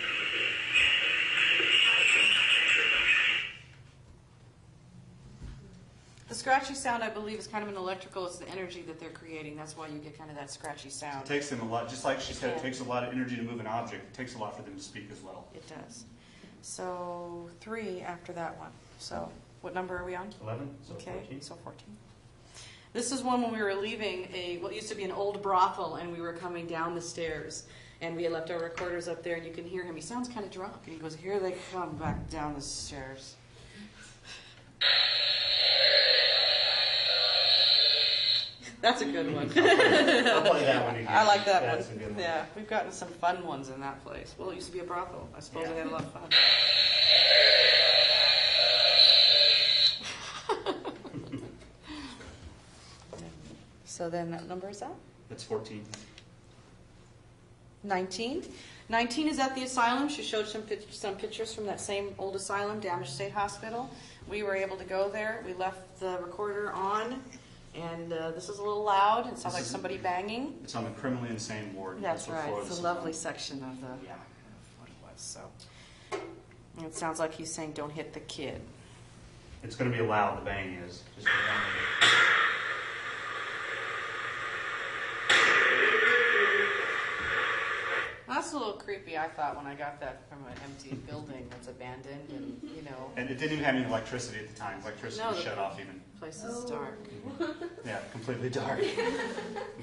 B: The scratchy sound, I believe, is kind of an electrical. It's the energy that they're creating. That's why you get kind of that scratchy
J: It
B: sound.
J: takes them a lot, just like she said,
B: Yeah.
J: it takes a lot of energy to move an object. It takes a lot for them to speak as well.
B: It does. So 3 after that one. So what number are we on?
J: 11, so
B: Okay,
J: 14.
B: so 14. This is one when we were leaving what used to be an old brothel, and we were coming down the stairs. And we had left our recorders up there, and you can hear him. He sounds kind of drunk. And he goes, here they come back down the stairs. That's a good one.
J: I'll play that one again.
B: I like that
J: That's
B: one.
J: a good one.
B: Yeah, we've gotten some fun ones in that place. Well, it used to be a brothel. I suppose they had a lot of fun. So then that number is that?
J: That's 14.
B: 19. 19 is at the asylum. She showed some pictures from that same old asylum, Damaged State Hospital. We were able to go there. We left the recorder on, and this is a little loud. It sounds like somebody banging.
J: It's on the criminally insane ward.
B: That's
J: what
B: right.
J: floor
B: It's
J: this
B: a
J: is
B: lovely
J: on.
B: section of
J: Yeah.
B: what it was. So and it sounds like he's saying, "Don't hit the kid."
J: It's going to be loud, the bang is. Just remember it.
B: That's a little creepy, I thought, when I got that from an empty building that's abandoned, and
J: And it didn't even have any electricity at the time. Electricity
B: No,
J: was
B: the-
J: shut off even.
B: place is dark.
J: Yeah, completely dark.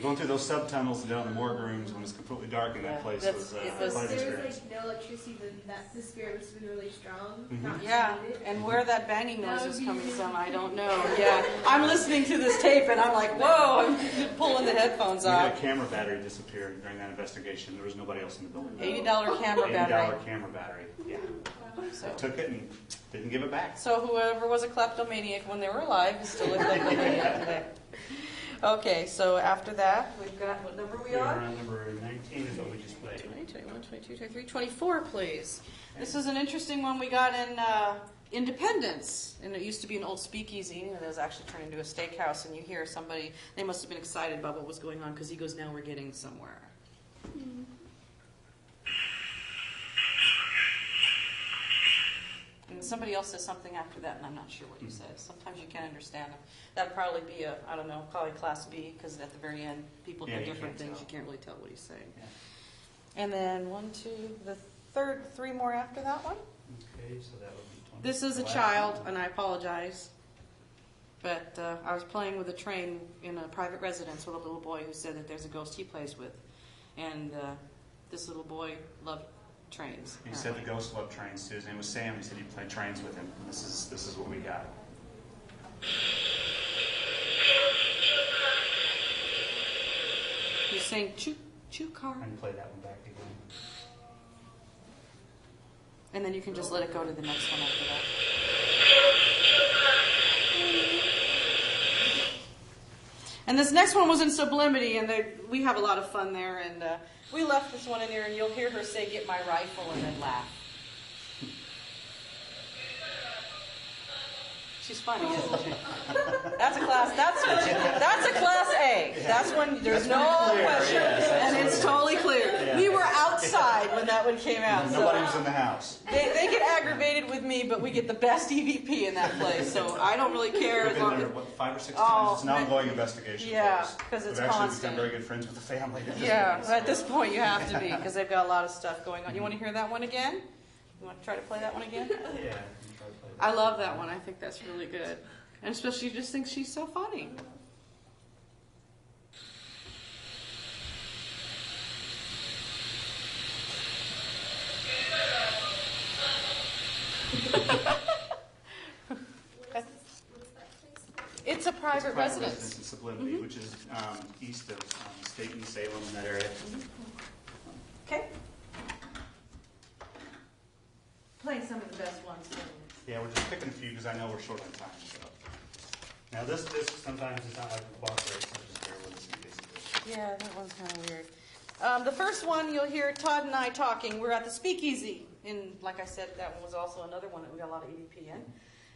J: Going through those subtunnels and down the morgue rooms when it's completely dark in that
B: Yeah,
J: place
B: that's-
J: was
B: it
J: quite
B: was-
J: an
I: There was
J: experience.
I: like no electricity, then that the spirit must have been really strong.
J: Mhm.
I: Not
B: Yeah,
I: needed.
B: and where that banging noise
I: That
B: is
I: would be
B: coming
I: really
B: from, I don't know. Yeah, I'm listening to this tape, and I'm like, whoa, I'm pulling the headphones
J: We had a
B: off.
J: camera battery disappear during that investigation. There was nobody else in the building.
B: $80 camera
J: $80
B: battery.
J: camera battery. Yeah.
B: So,
J: Took it and didn't give it back.
B: so whoever was a kleptomaniac when they were alive is still a kleptomaniac today. Okay, so after that, we've got, what number are we
J: We're
B: on?
J: on number 19 is what we just played.
B: 20, 21, 22, 23, 24, please. This is an interesting one we got in Independence, and it used to be an old speakeasy, and it was actually turned into a steakhouse, and you hear somebody, they must have been excited about what was going on, because he goes, now we're getting somewhere. And somebody else says something after that, and I'm not sure what he says. Sometimes you can't understand them. That'd probably be a, I don't know, probably class B, because at the very end, people
J: Yeah,
B: do
J: you
B: different
J: can't
B: things.
J: tell.
B: You can't really tell what he's saying.
J: Yeah.
B: And then the third, three more after that one.
J: Okay, so that would be 20.
B: This is a
J: Last
B: child,
J: one.
B: and I apologize, but I was playing with a train in a private residence with a little boy who said that there's a ghost he plays with, and this little boy loved trains.
J: He said the ghost loved trains too. His name was Sam. He said he played trains with him. And this is what we got.
B: He's saying, choo, choo car.
J: I can play that one back again.
B: And then you can just let it go to the next one after that. And this next one was in sublimity, and we have a lot of fun there. And we left this one in there, and you'll hear her say, "Get my rifle," and then laugh. She's funny, isn't she? That's a class. That's a class A. That's when there's no question, and it's totally clear.
J: Yeah.
B: We were outside when that one came out.
J: Nobody
B: so
J: was in the house.
B: they get aggravated with me, but we get the best EVP in that place. So I don't really care.
J: We've
B: as
J: been
B: long
J: there,
B: as-
J: what, 5 or 6
B: Oh,
J: times? It's an
B: man.
J: ongoing investigation
B: Yeah,
J: for us.
B: 'cause it's
J: We've actually
B: constant.
J: become very good friends with the family at this
B: Yeah,
J: point.
B: at this point you have to be, because they've got a lot of stuff going on. You want to hear that one again? You want to try to play that one again?
J: Yeah, you can try to play that.
B: I love that one. I think that's really good. And especially you just think she's so funny. It's a private residence.
J: in Sublimity, which is east of State and Salem in that area.
B: Okay. Playing some of the best ones.
J: Yeah, we're just picking a few because I know we're short on time. So. Now this sometimes is not like a box race, so just bear with us in case it is.
B: Yeah, that one's kind of weird. The first one, you'll hear Todd and I talking. We're at the Speakeasy. And like I said, that one was also another one that we got a lot of EVP in.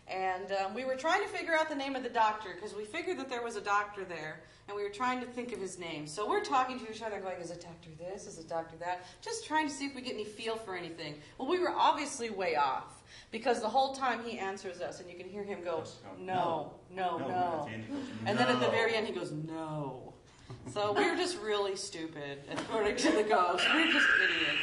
B: And we were trying to figure out the name of the doctor because we figured that there was a doctor there. And we were trying to think of his name. So we're talking to each other going, is it Doctor this? Is it Doctor that? Just trying to see if we get any feel for anything. Well, we were obviously way off because the whole time he answers us and you can hear him go, no, no, no.
J: At the end he goes,
B: And then at the
J: "No."
B: very end he goes, no. So we were just really stupid, according to the ghost. We were just idiots.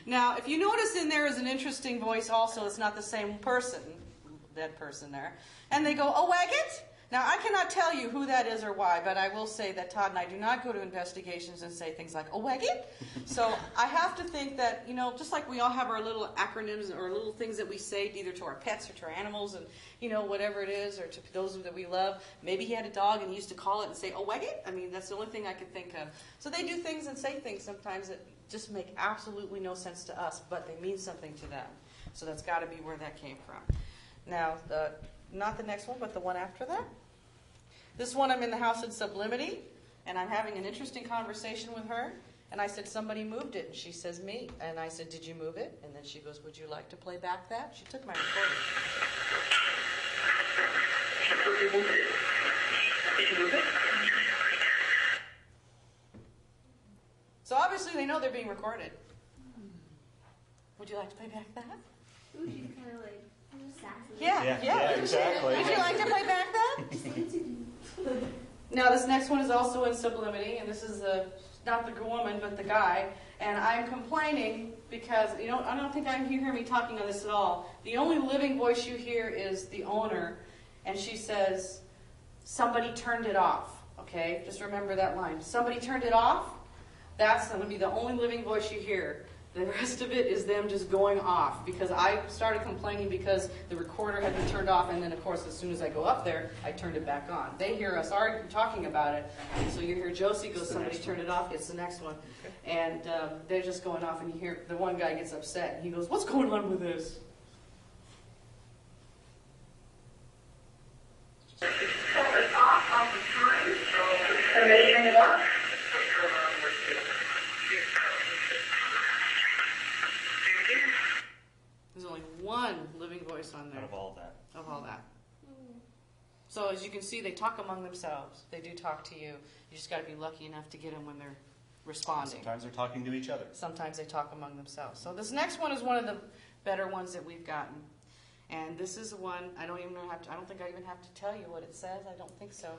B: Now, if you notice in there is an interesting voice also, it's not the same person, dead person there. And they go, "Oh, Waggett?" Now, I cannot tell you who that is or why, but I will say that Todd and I do not go to investigations and say things like, "Oh, Waggett?" So I have to think that, just like we all have our little acronyms or little things that we say either to our pets or to our animals and, whatever it is, or to those that we love. Maybe he had a dog and he used to call it and say, "Oh, Waggett?" I mean, that's the only thing I could think of. So they do things and say things sometimes that just make absolutely no sense to us, but they mean something to them. So that's got to be where that came from. Now, not the next one, but the one after that. This one, I'm in the house in Sublimity, and I'm having an interesting conversation with her. And I said, "Somebody moved it." And she says, "Me." And I said, "Did you move it?" And then she goes, "Would you like to play back that?" She took my recording. So obviously they know they're being recorded. Would you like to play back that?
K: Ooh, she's kind of like sassy.
B: Yeah,
J: exactly.
B: Would you like to play back that? Now this next one is also in Sublimity, and this is not the woman, but the guy. And I'm complaining because, I don't think you hear me talking on this at all. The only living voice you hear is the owner, and she says, "Somebody turned it off." Okay, just remember that line. Somebody turned it off. That's going to be the only living voice you hear. The rest of it is them just going off, because I started complaining because the recorder had been turned off, and then of course as soon as I go up there, I turned it back on. They hear us talking about it, and so you hear Josie go, somebody turned it off, it's the next one. And they're just going off, and you hear the one guy gets upset, and he goes, what's going on with this?
L: Somebody turn it off.
B: There's only one living voice on there.
J: Out of all that.
B: Of all that. So as you can see, they talk among themselves. They do talk to you. You just got to be lucky enough to get them when they're responding.
J: Sometimes they're talking to each other.
B: Sometimes they talk among themselves. So this next one is one of the better ones that we've gotten. And this is one, I don't think I even have to tell you what it says. I don't think so.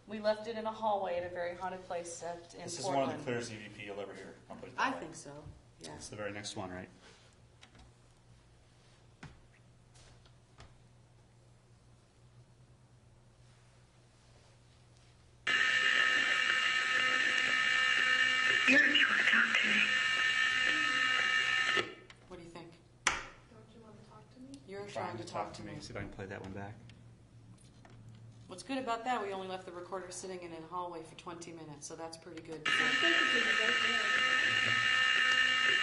B: We left it in a hallway at a very haunted place in Portland.
J: This is one of the clearest EVP you'll ever hear. I'll put it that
B: I
J: way.
B: think so, yeah.
J: It's the very next one, right?
L: You're trying to talk to me.
B: What do you think?
I: Don't you want to talk to me?
B: You're trying to talk to me.
J: See if I can play that one back.
B: What's good about that, we only left the recorder sitting in a hallway for 20 minutes, so that's pretty good.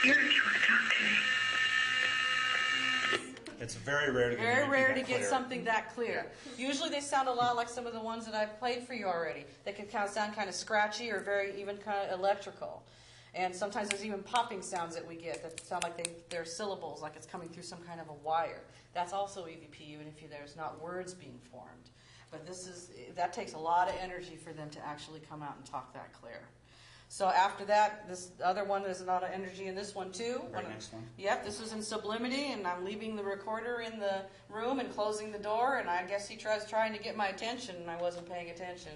L: You're trying to talk to me.
J: It's very rare to get
B: Very
J: EVP
B: rare
J: that
B: to get
J: clear.
B: something that clear. Usually they sound a lot like some of the ones that I've played for you already. They can kind of sound kind of scratchy or very even kind of electrical. And sometimes there's even popping sounds that we get that sound like they're syllables, like it's coming through some kind of a wire. That's also EVP, even if there's not words being formed. But that takes a lot of energy for them to actually come out and talk that clear. So after that, this other one, there's a lot of energy in this one too.
J: Very next one.
B: Yep, this was in sublimity, and I'm leaving the recorder in the room and closing the door, and I guess he tries trying to get my attention, and I wasn't paying attention.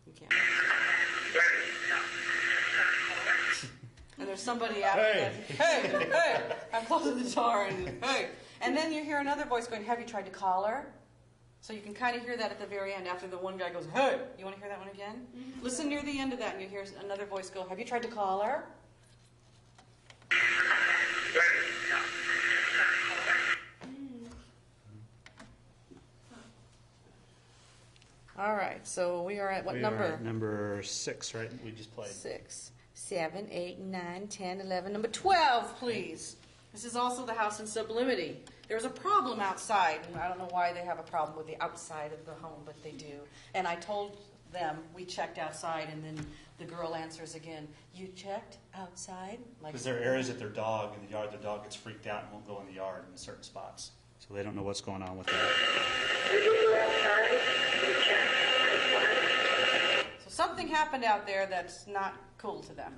B: You can't. And there's somebody after that. Hey, I'm closing the door, and hey. And then you hear another voice going, have you tried to call her? So you can kind of hear that at the very end after the one guy goes, hey. You want to hear that one again? Mm-hmm. Listen near the end of that, and you hear another voice go, have you tried to call her? All right, so we are at what number?
J: Are at number 6, right? We just played.
B: 6, 7, 8, 9, 10, 11. Number 12, please. This is also the house in sublimity. There's a problem outside, and I don't know why they have a problem with the outside of the home, but they do. And I told them we checked outside, and then the girl answers again, you checked outside?
J: Because there are areas that their dog, in the yard, their dog gets freaked out and won't go in the yard in certain spots. So they don't know what's going on with that.
B: So something happened out there that's not cool to them.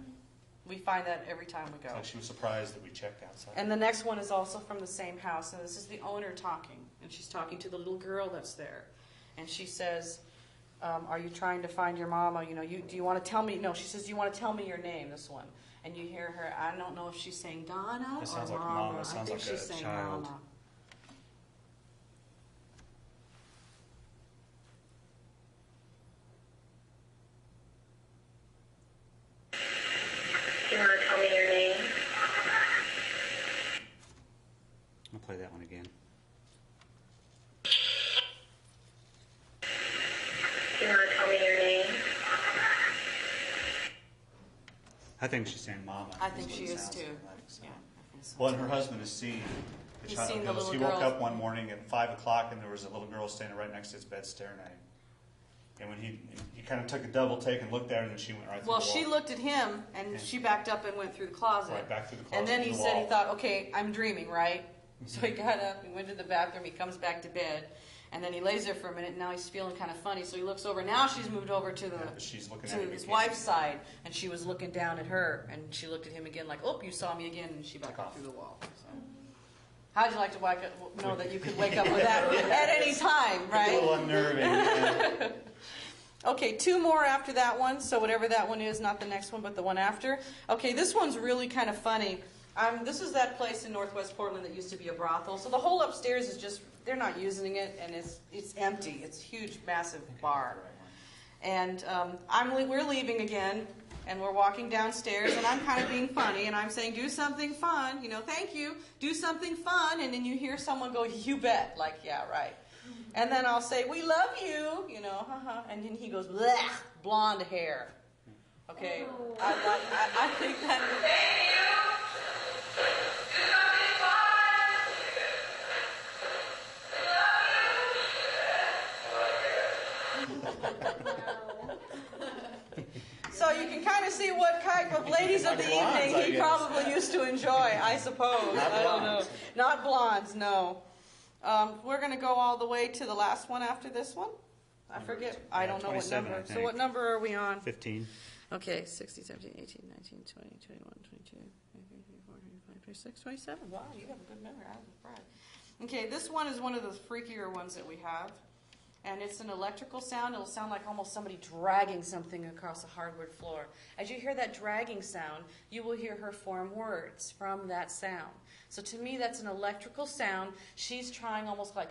B: We find that every time we go.
J: So she was surprised that we checked outside.
B: And the next one is also from the same house, and this is the owner talking, and she's talking to the little girl that's there, and she says, "Are you trying to find your mama? Do you want to tell me?" No, she says, "Do you want to tell me your name?" This one, and you hear her. I don't know if she's saying Donna or
J: sounds like
B: Mama.
J: Mama. It sounds
B: I think
J: like
B: she's
J: a
B: saying
J: child.
B: Mama.
L: Do you want to tell me your name?
J: I'll play that one again.
L: Do you want to tell me your name?
J: I think she's saying Mama.
B: I think
J: what
B: she
J: it
B: is
J: sounds
B: too.
J: like, so.
B: Yeah, I think so.
J: Well, and her husband has seen the
B: He's
J: child
B: seen the
J: ghost.
B: little
J: He woke
B: girl.
J: up one morning at 5 o'clock, and there was a little girl standing right next to his bed staring at him. And when he kind of took a double take and looked at her, and then she went right through
B: Well,
J: the wall.
B: she looked at him, and she backed up and went through the closet.
J: Right, back through the closet.
B: And then
J: to
B: he
J: the
B: said he
J: wall.
B: thought, okay, I'm dreaming, right? So he got up, he went to the bathroom, he comes back to bed, and then he lays there for a minute, and now he's feeling kind of funny, so he looks over. Now she's moved over to
J: Yeah, but she's looking
B: to
J: at him
B: his
J: again.
B: wife's side, and she was looking down at her, and she looked at him again like, oh, you saw me again, and she backed up through the wall. So. How'd you like to know that you could wake up with that at any time, right?
J: A little unnerving. Yeah.
B: Okay, 2 more after that one. So whatever that one is, not the next one, but the one after. Okay, this one's really kind of funny. This is that place in Northwest Portland that used to be a brothel. So the whole upstairs is just, they're not using it, and it's empty. It's a huge, massive bar. And we're leaving again, and we're walking downstairs, and I'm kind of being funny, and I'm saying, do something fun, thank you, do something fun, and then you hear someone go, you bet, like, yeah, right. And then I'll say, we love you, and then he goes, blech, blonde hair. Okay, I think that... So you can kind of see what type of ladies of the evening he probably used to enjoy, I suppose. I don't know. Not blondes, no. We're going to go all the way to the last one after this one. I forget. I don't know what number. So what number are we on?
J: 15.
B: Okay, 16, 17, 18, 19, 20, 21, 22, 23, 24, 25, 26, 27. Wow, you have a good memory. I'm surprised. Okay, this one is one of the freakier ones that we have. And it's an electrical sound. It'll sound like almost somebody dragging something across a hardwood floor. As you hear that dragging sound, you will hear her form words from that sound. So to me, that's an electrical sound. She's trying almost like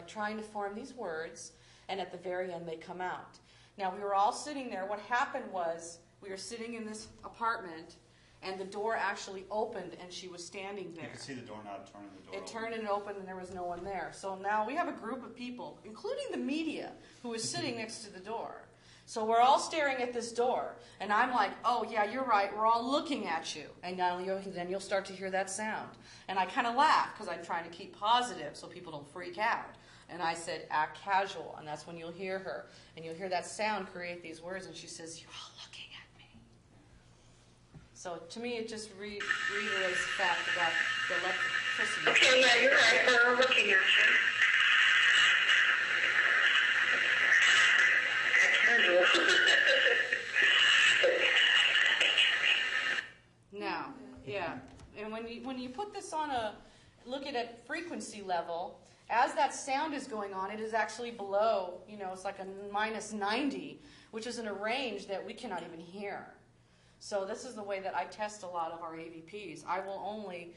B: trying to form these words, and at the very end, they come out. Now, we were all sitting there. What happened was we were sitting in this apartment, and the door actually opened, and she was standing there.
J: You could see the doorknob turning the door.
B: It turned and opened, and there was no one there. So now we have a group of people, including the media, who is sitting next to the door. So we're all staring at this door, and I'm like, oh, yeah, you're right. We're all looking at you. And now then you'll start to hear that sound. And I kind of laugh because I'm trying to keep positive so people don't freak out. And I said, act casual, and that's when you'll hear her. And you'll hear that sound create these words, and she says, you're all looking at me. So to me, it just reiterates the fact about the electricity.
L: Okay, yeah, you're right. They're all looking at you.
B: Now, yeah, and when you put this on look at it frequency level, as that sound is going on, it is actually below, it's like a minus 90, which is in a range that we cannot even hear. So this is the way that I test a lot of our EVPs. I will only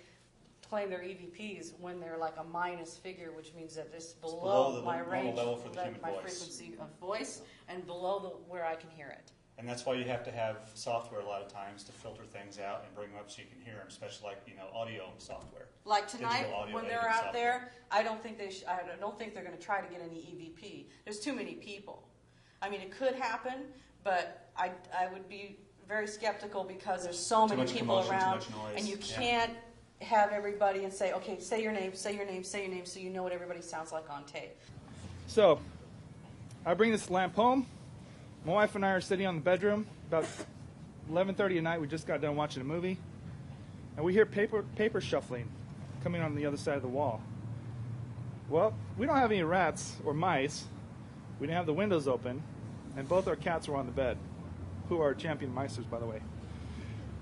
B: claim their EVPs when they're like a minus figure, which means that it's below my range,
J: level for the human
B: my
J: voice.
B: frequency of voice, and below where I can hear it.
J: And that's why you have to have software a lot of times to filter things out and bring them up so you can hear them, especially like audio software.
B: Like tonight,
J: audio
B: when they're out there, I don't think they're going to try to get any EVP. There's too many people. I mean, it could happen, but I would be very skeptical because there's so many people around, and you can't have everybody and say, okay, say your name, say your name, say your name, so you know what everybody sounds like on tape.
M: So, I bring this lamp home. My wife and I are sitting on the bedroom about 11:30 at night. We just got done watching a movie, and we hear paper shuffling coming on the other side of the wall. Well, we don't have any rats or mice. We didn't have the windows open, and both our cats were on the bed, who are champion meisters, by the way.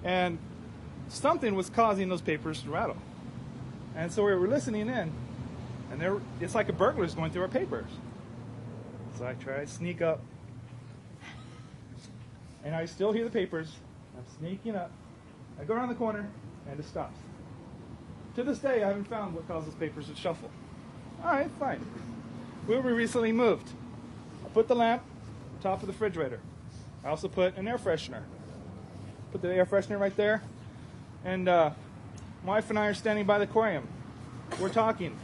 M: And something was causing those papers to rattle. And so we were listening in, and it's like a burglar's going through our papers. So I try to sneak up, and I still hear the papers. I'm sneaking up. I go around the corner, and it stops. To this day, I haven't found what causes papers to shuffle. All right, fine. We recently moved. I put the lamp on top of the refrigerator. I also put an air freshener. Put the air freshener right there. And my wife and I are standing by the aquarium. We're talking.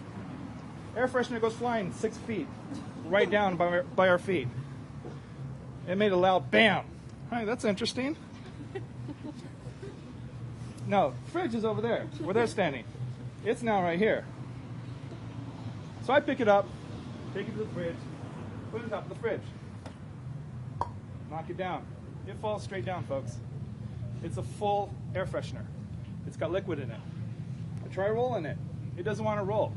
M: Air freshener goes flying 6 feet, right down by our feet. It made a loud bam. Hi, that's interesting. No, fridge is over there, where they're standing. It's now right here. So I pick it up, take it to the fridge, put it on top of the fridge. Knock it down. It falls straight down, folks. It's a full air freshener. It's got liquid in it. I try rolling it. It doesn't want to roll.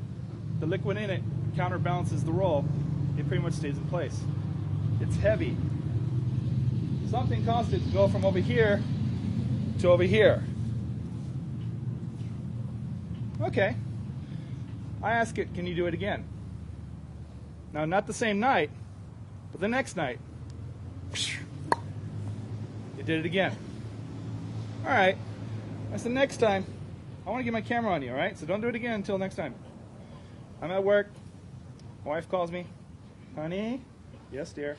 M: The liquid in it counterbalances the roll. It pretty much stays in place. It's heavy. Something caused it to go from over here to over here. Okay. I ask it, can you do it again? Now, not the same night, but the next night. It did it again. All right. I said, next time, I want to get my camera on you, all right? So don't do it again until next time. I'm at work. My wife calls me. Honey? Yes, dear.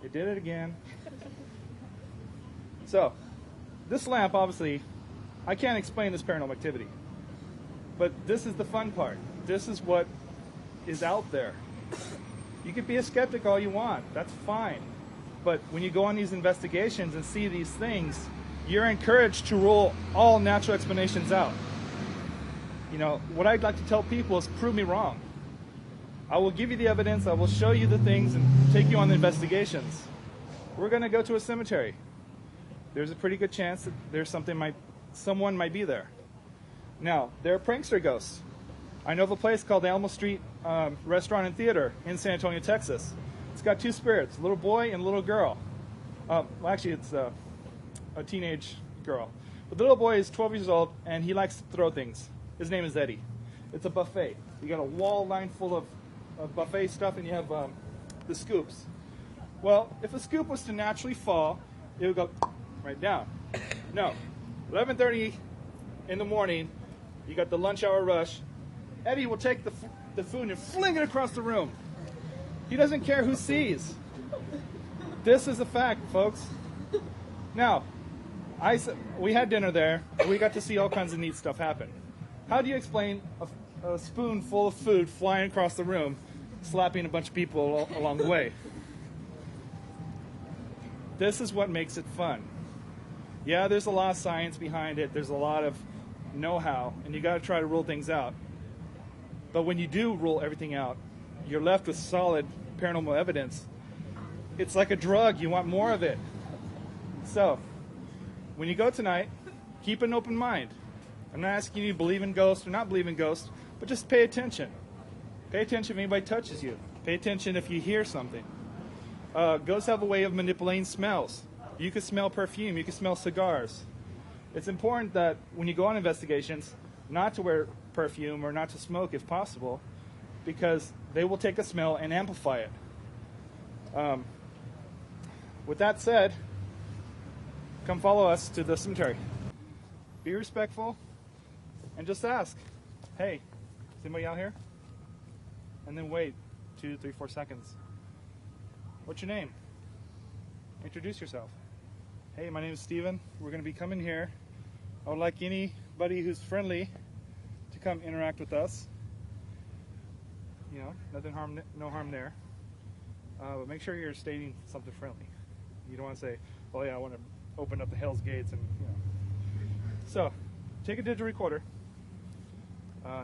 M: You did it again. So, this lamp, obviously, I can't explain this paranormal activity. But this is the fun part. This is what is out there. You could be a skeptic all you want. That's fine. But when you go on these investigations and see these things, you're encouraged to rule all natural explanations out. You know, what I'd like to tell people is prove me wrong. I will give you the evidence, I will show you the things and take you on the investigations. We're going to go to a cemetery. There's a pretty good chance that there's someone might be there. Now, there are prankster ghosts. I know of a place called the Elmo Street Restaurant and Theater in San Antonio, Texas. It's got two spirits, a little boy and a little girl. Well, actually, it's a teenage girl. But the little boy is 12 years old, and he likes to throw things. His name is Eddie. It's a buffet. You got a wall line full of buffet stuff, and you have the scoops. Well, if a scoop was to naturally fall, it would go right down. No, 11:30 in the morning, you got the lunch hour rush. Eddie will take the food and fling it across the room. He doesn't care who sees. This is a fact, folks. Now, we had dinner there, and we got to see all kinds of neat stuff happen. How do you explain a spoon full of food flying across the room, slapping a bunch of people along the way? This is what makes it fun. Yeah, there's a lot of science behind it. There's a lot of know-how, and you got to try to rule things out. But when you do rule everything out, you're left with solid paranormal evidence. It's like a drug. You want more of it. So, when you go tonight, keep an open mind. I'm not asking you to believe in ghosts or not believe in ghosts, but just pay attention. Pay attention if anybody touches you. Pay attention if you hear something. Ghosts have a way of manipulating smells. You can smell perfume. You can smell cigars. It's important that when you go on investigations, not to wear perfume or not to smoke if possible, because they will take a smell and amplify it. With that said, come follow us to the cemetery. Be respectful and just ask, hey, is anybody out here? And then wait 2, 3, 4 seconds. What's your name? Introduce yourself. Hey, my name is Steven. We're going to be coming here. I would like anybody who's friendly to come interact with us. You know, no harm there. But make sure you're stating something friendly. You don't want to say, oh yeah, I want to open up the Hell's Gates and, you know. So, take a digital recorder.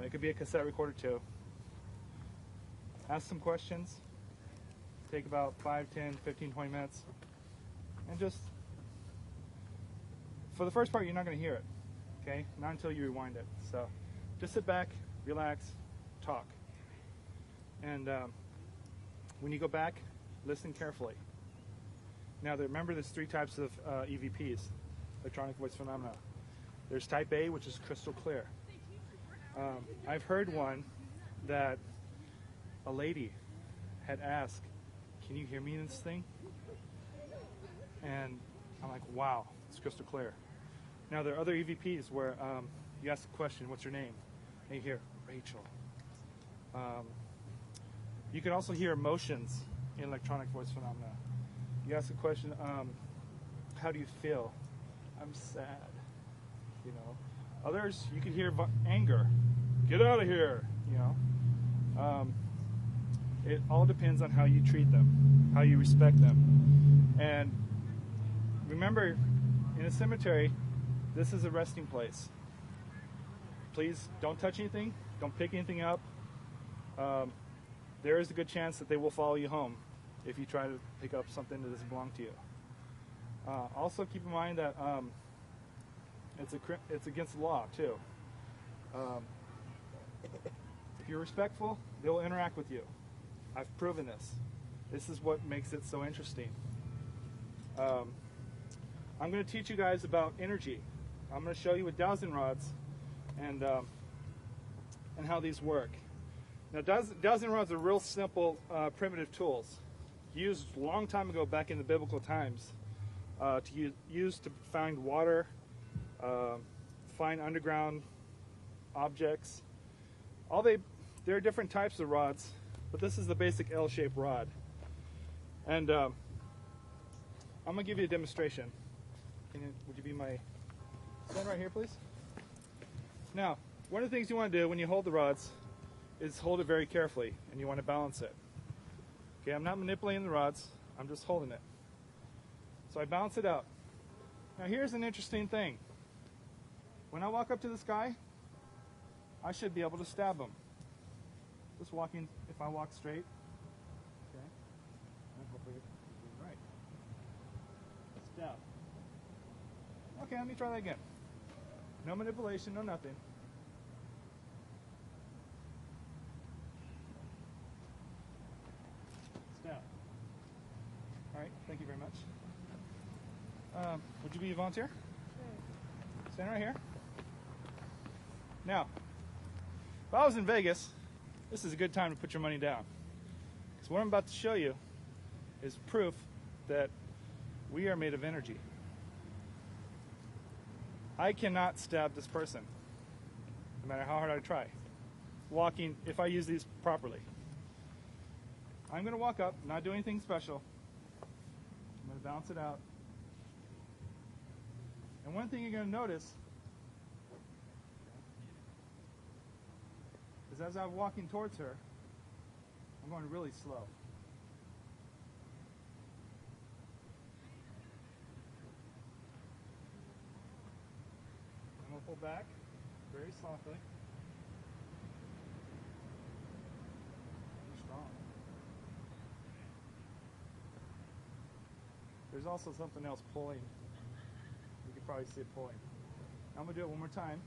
M: It could be a cassette recorder too. Ask some questions. Take about 5, 10, 15, 20 minutes. And just, for the first part, you're not going to hear it. Okay? Not until you rewind it. So, just sit back, relax, talk. And when you go back, listen carefully. Now, remember there's 3 types of EVPs, electronic voice phenomena. There's type A, which is crystal clear. I've heard one that a lady had asked, can you hear me in this thing? And I'm like, wow, it's crystal clear. Now, there are other EVPs where you ask the question, what's your name? And you hear, Rachel. You can also hear emotions in electronic voice phenomena. You ask the question, how do you feel? I'm sad. You know. Others, you can hear anger. Get out of here. You know. It all depends on how you treat them, how you respect them. And remember, in a cemetery, this is a resting place. Please don't touch anything. Don't pick anything up. There is a good chance that they will follow you home if you try to pick up something that doesn't belong to you. Also keep in mind that it's against the law too. If you're respectful, they will interact with you. I've proven this. This is what makes it so interesting. I'm going to teach you guys about energy. I'm going to show you with dowsing rods and how these work. Now, dowsing rods are real simple, primitive tools used a long time ago, back in the biblical times, to use to find water, find underground objects. There are different types of rods, but this is the basic L-shaped rod. And I'm going to give you a demonstration. Would you be my... Stand right here, please. Now, one of the things you want to do when you hold the rods is hold it very carefully, and you want to balance it. Okay, I'm not manipulating the rods, I'm just holding it. So I balance it out. Now here's an interesting thing. When I walk up to this guy, I should be able to stab him. Just walking, if I walk straight, okay, and hopefully it's right. Stab. Okay, let me try that again. No manipulation, no nothing. Stab. All right, thank you very much. Would you be a volunteer? Sure. Stand right here. Now, if I was in Vegas, this is a good time to put your money down. Because what I'm about to show you is proof that we are made of energy. I cannot stab this person, no matter how hard I try. Walking, if I use these properly. I'm going to walk up, not do anything special. I'm going to balance it out. And one thing you're going to notice is as I'm walking towards her, I'm going really slow. I'm going to pull back very softly. Be strong. There's also something else pulling. You can probably see it pulling. I'm going to do it one more time.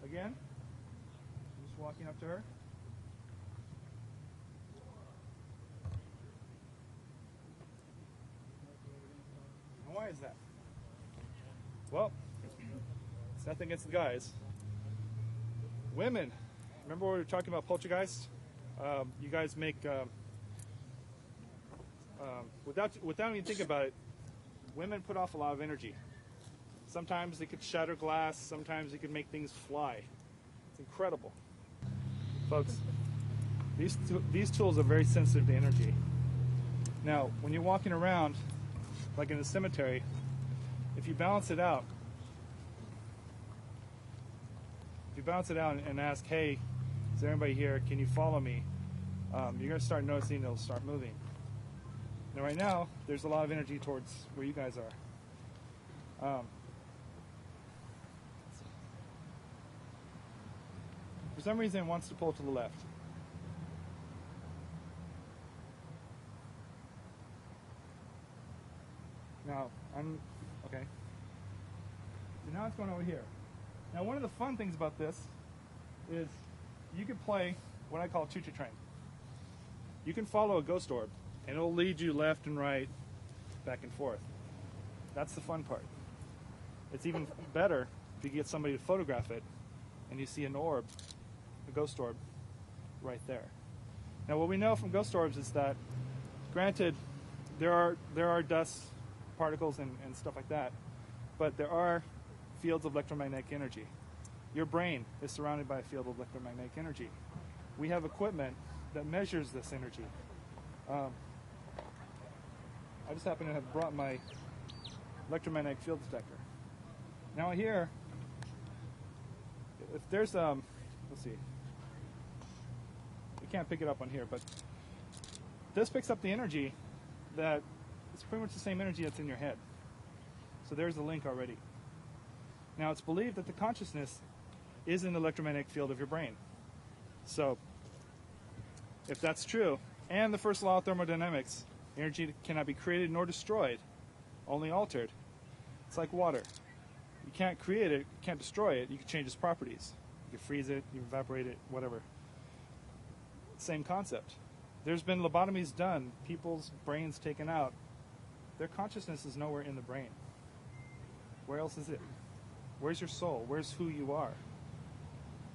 M: Again. I'm just walking up to her. And why is that? Well, it's nothing against the guys. Women, remember we were talking about poltergeists? You guys make, without even thinking about it, women put off a lot of energy. Sometimes they could shatter glass, sometimes they could make things fly. It's incredible. Folks, these tools are very sensitive to energy. Now, when you're walking around, like in a cemetery, if you balance it out, and ask, hey, is there anybody here? Can you follow me? You're going to start noticing it'll start moving. Now, right now, there's a lot of energy towards where you guys are. For some reason, it wants to pull to the left. Now, okay. So now it's going over here. Now, one of the fun things about this is you can play what I call choo-choo train. You can follow a ghost orb, and it'll lead you left and right, back and forth. That's the fun part. It's even better if you get somebody to photograph it, and you see an orb, a ghost orb, right there. Now, what we know from ghost orbs is that, granted, there are dust particles and stuff like that, but there are fields of electromagnetic energy. Your brain is surrounded by a field of electromagnetic energy. We have equipment that measures this energy. I just happen to have brought my electromagnetic field detector. Now here, if there's let's see, we can't pick it up on here, but this picks up the energy that it's pretty much the same energy that's in your head. So there's the link already. Now it's believed that the consciousness is in the electromagnetic field of your brain. So if that's true, and the first law of thermodynamics, energy cannot be created nor destroyed, only altered. It's like water. You can't create it, you can't destroy it, you can change its properties. You can freeze it, you evaporate it, whatever. Same concept. There's been lobotomies done, people's brains taken out. Their consciousness is nowhere in the brain. Where else is it? Where's your soul? Where's who you are?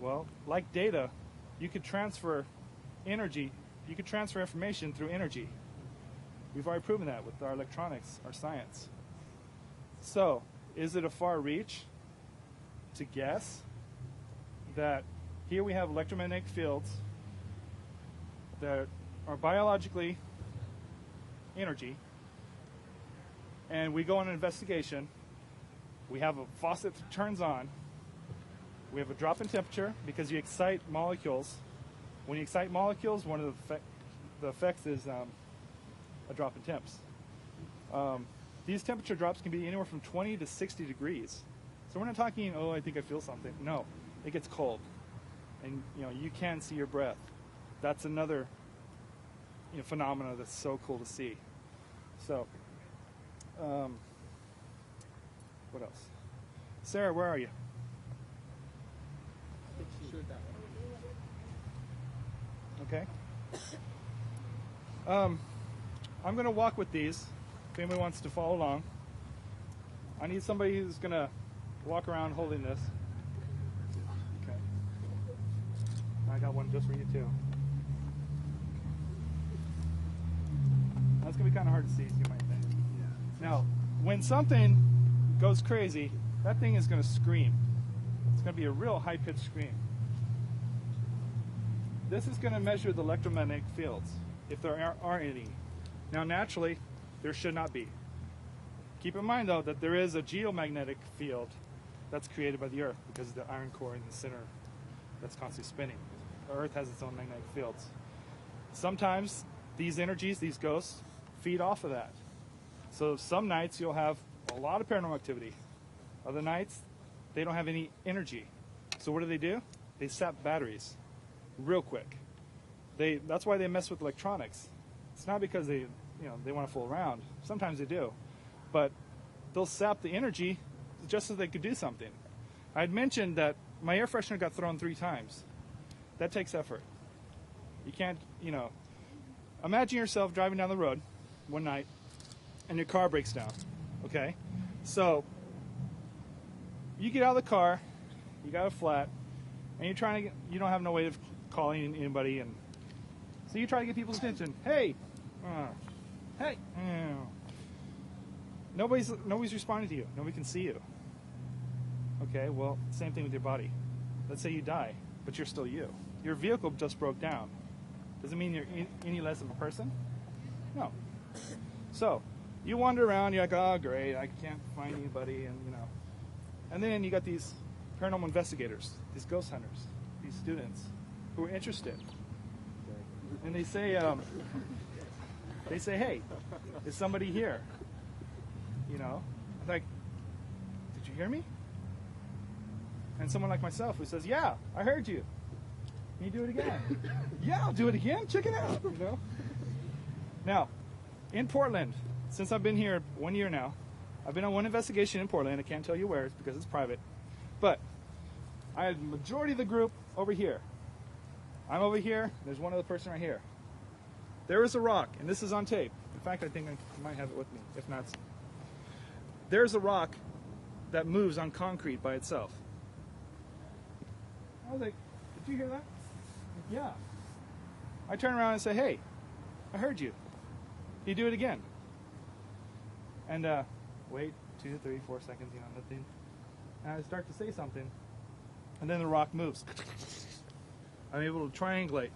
M: Well, like data, you could transfer energy, you could transfer information through energy. We've already proven that with our electronics, our science. So, is it a far reach? to guess that here we have electromagnetic fields that are biologically energy, and we go on an investigation. We have a faucet that turns on. We have a drop in temperature because you excite molecules. When you excite molecules, one of the effects is a drop in temps. These temperature drops can be anywhere from 20 to 60 degrees. So we're not talking, oh, I think I feel something. No, it gets cold, and you can see your breath. That's another phenomena that's so cool to see. So, what else? Sarah, where are you? Okay. I'm going to walk with these. If anybody wants to follow along, I need somebody who's going to walk around holding this. Okay. I got one just for you too. That's going to be kind of hard to see, you might think. Now, when something goes crazy, that thing is going to scream. It's going to be a real high-pitched scream. This is going to measure the electromagnetic fields, if there are any. Now, naturally, there should not be. Keep in mind, though, that there is a geomagnetic field that's created by the Earth because of the iron core in the center that's constantly spinning. The Earth has its own magnetic fields. Sometimes these energies, these ghosts, feed off of that. So some nights you'll have a lot of paranormal activity. Other nights, they don't have any energy. So what do? They sap batteries real quick. That's why they mess with electronics. It's not because they want to fool around. Sometimes they do. But they'll sap the energy just so they could do something. I'd mentioned that my air freshener got thrown 3 times. That takes effort. You can't, imagine yourself driving down the road one night and your car breaks down, okay? So you get out of the car, you got a flat, and you don't have no way of calling anybody, and so you try to get people's attention. Hey, hey, nobody's responding to you. Nobody can see you. Okay, well, same thing with your body. Let's say you die, but you're still you. Your vehicle just broke down. Does it mean you're any less of a person? No. So you wander around. You're like, oh, great, I can't find anybody, and then you got these paranormal investigators, these ghost hunters, these students who are interested, and they say, hey, is somebody here? I'm like, did you hear me? And someone like myself who says, yeah, I heard you. Can you do it again? Yeah, I'll do it again. Check it out. Now, in Portland, since I've been here 1 year now, I've been on one investigation in Portland. I can't tell you where because it's private. But I had the majority of the group over here. I'm over here. There's one other person right here. There is a rock, and this is on tape. In fact, I think I might have it with me. If not, there's a rock that moves on concrete by itself. I was like, did you hear that? Yeah. I turn around and say, hey, I heard you. Can you do it again? And wait 2, 3, 4 seconds, nothing. And I start to say something, and then the rock moves. I'm able to triangulate.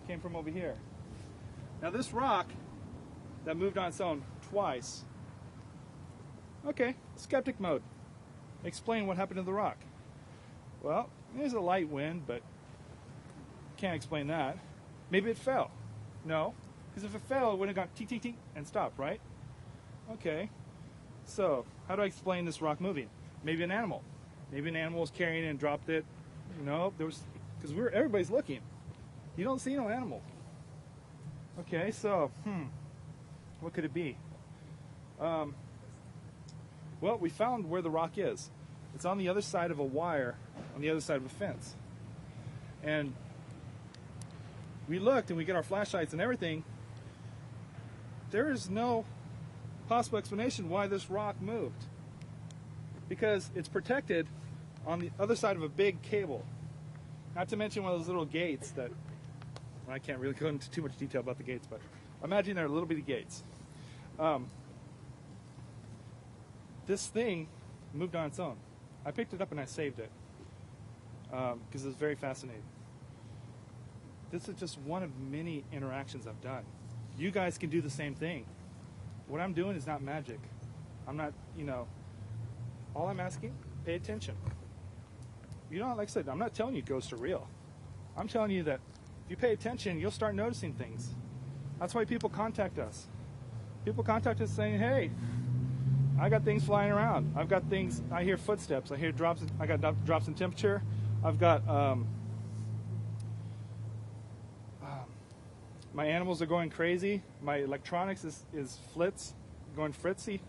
M: Came from over here. Now this rock that moved on its own twice. Okay, skeptic mode. Explain what happened to the rock. Well, there's a light wind, but can't explain that. Maybe it fell. No, because if it fell, it would have gone tink, tink, tink, and stopped, right? Okay, so how do I explain this rock moving? Maybe an animal. Maybe an animal was carrying it and dropped it. Because everybody's looking. You don't see no animal. Okay, so, what could it be? Well, we found where the rock is. It's on the other side of a wire, on the other side of a fence. And we looked and we get our flashlights and everything. There is no possible explanation why this rock moved. Because it's protected on the other side of a big cable. Not to mention one of those little gates that, I can't really go into too much detail about the gates, but imagine they're little bitty gates. This thing moved on its own. I picked it up and I saved it because it was very fascinating. This is just one of many interactions I've done. You guys can do the same thing. What I'm doing is not magic. I'm not, all I'm asking, pay attention. Like I said, I'm not telling you ghosts are real. I'm telling you that if you pay attention, you'll start noticing things. That's why people contact us. People contact us saying, hey, I got things flying around. I've got things, I hear footsteps, I hear drops, I got drops in temperature. I've got, my animals are going crazy. My electronics is going fritzy.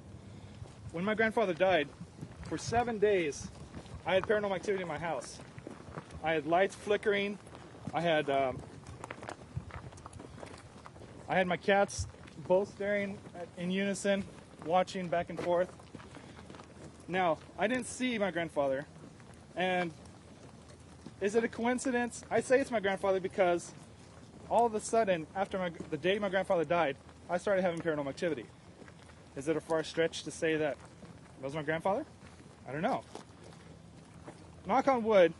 M: When my grandfather died, for 7 days, I had paranormal activity in my house. I had lights flickering. I had my cats both staring in unison, watching back and forth. Now, I didn't see my grandfather, and is it a coincidence? I say it's my grandfather because all of a sudden, after the day my grandfather died, I started having paranormal activity. Is it a far stretch to say that it was my grandfather? I don't know. Knock on wood,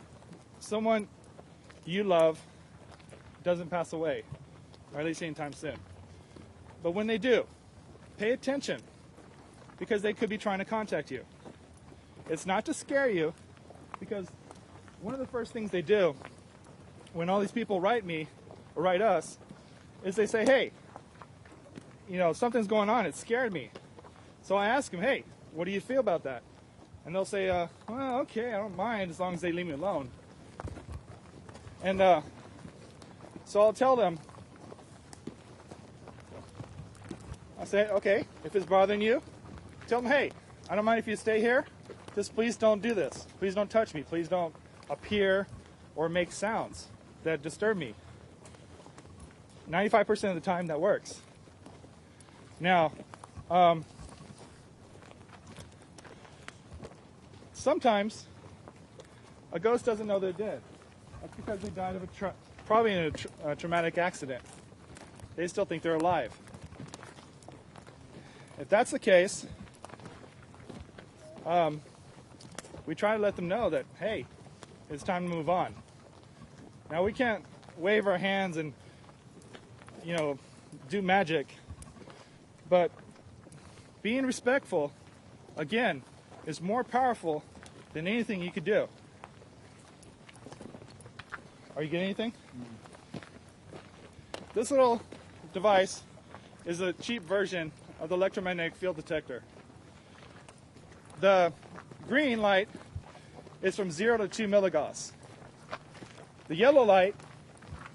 M: someone you love doesn't pass away, or at least anytime soon. But when they do, pay attention, because they could be trying to contact you. It's not to scare you, because one of the first things they do when all these people write me or write us is they say, hey, something's going on, it scared me. So I ask them, hey, what do you feel about that? And they'll say, well, okay, I don't mind as long as they leave me alone. And so I'll tell them, I say, okay, if it's bothering you, tell them, hey, I don't mind if you stay here, just please don't do this. Please don't touch me. Please don't appear or make sounds that disturb me. 95% of the time that works. Now, sometimes a ghost doesn't know they're dead. That's because they died of probably in a traumatic accident. They still think they're alive. If that's the case, we try to let them know that, hey, it's time to move on. Now, we can't wave our hands and, do magic, but being respectful, again, is more powerful than anything you could do. Are you getting anything? This little device is a cheap version of the electromagnetic field detector. The green light is from 0 to 2 milligauss. The yellow light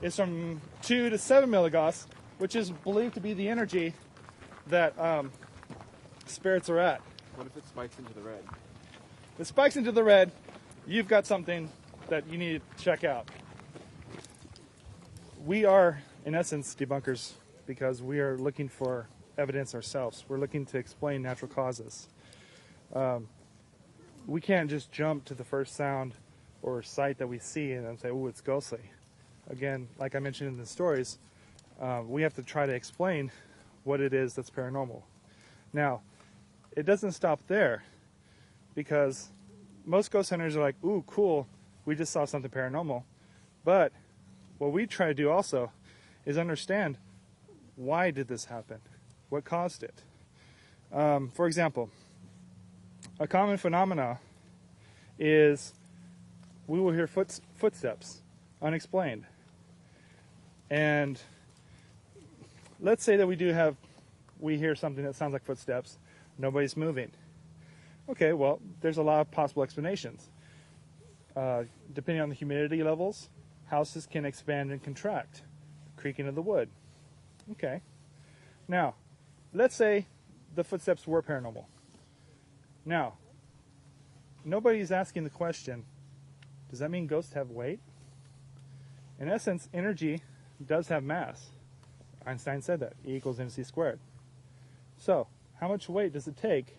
M: is from 2 to 7 milligauss, which is believed to be the energy that spirits are at.
D: What if it spikes into the red?
M: If it spikes into the red, you've got something that you need to check out. We are, in essence, debunkers because we are looking for evidence ourselves. We're looking to explain natural causes. We can't just jump to the first sound or sight that we see and then say, oh, it's ghostly. Again, like I mentioned in the stories, we have to try to explain what it is that's paranormal. Now, it doesn't stop there, because most ghost hunters are like, ooh, cool, we just saw something paranormal. But what we try to do also is understand, why did this happen? What caused it? For example, a common phenomena is we will hear footsteps, unexplained. And let's say that we hear something that sounds like footsteps, nobody's moving. Okay, well, there's a lot of possible explanations. Depending on the humidity levels, houses can expand and contract, creaking of the wood. Okay. Now, let's say the footsteps were paranormal. Now, nobody's asking the question, does that mean ghosts have weight? In essence, energy does have mass. Einstein said that, E equals mc squared. So, how much weight does it take,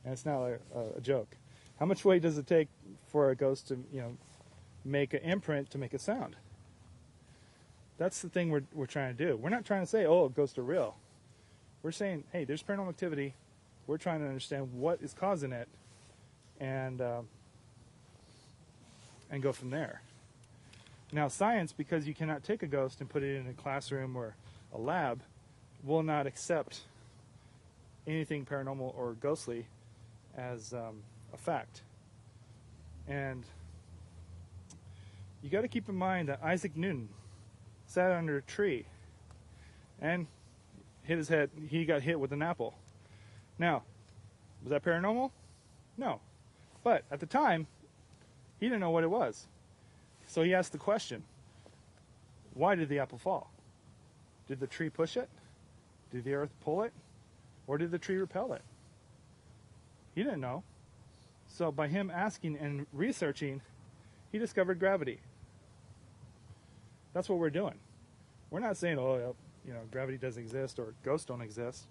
M: and it's not a joke, how much weight does it take for a ghost to, make an imprint to make a sound? That's the thing we're trying to do. We're not trying to say, oh, ghosts are real. We're saying, hey, there's paranormal activity. We're trying to understand what is causing it and and go from there. Now, science, because you cannot take a ghost and put it in a classroom or a lab, will not accept anything paranormal or ghostly as a fact. And you got to keep in mind that Isaac Newton sat under a tree and hit his head. He got hit with an apple. Now, was that paranormal? No. But at the time, he didn't know what it was. So he asked the question, why did the apple fall? Did the tree push it? Did the earth pull it? Or did the tree repel it? He didn't know. So by him asking and researching, he discovered gravity. That's what we're doing. We're not saying, oh, you know, gravity doesn't exist or ghosts don't exist.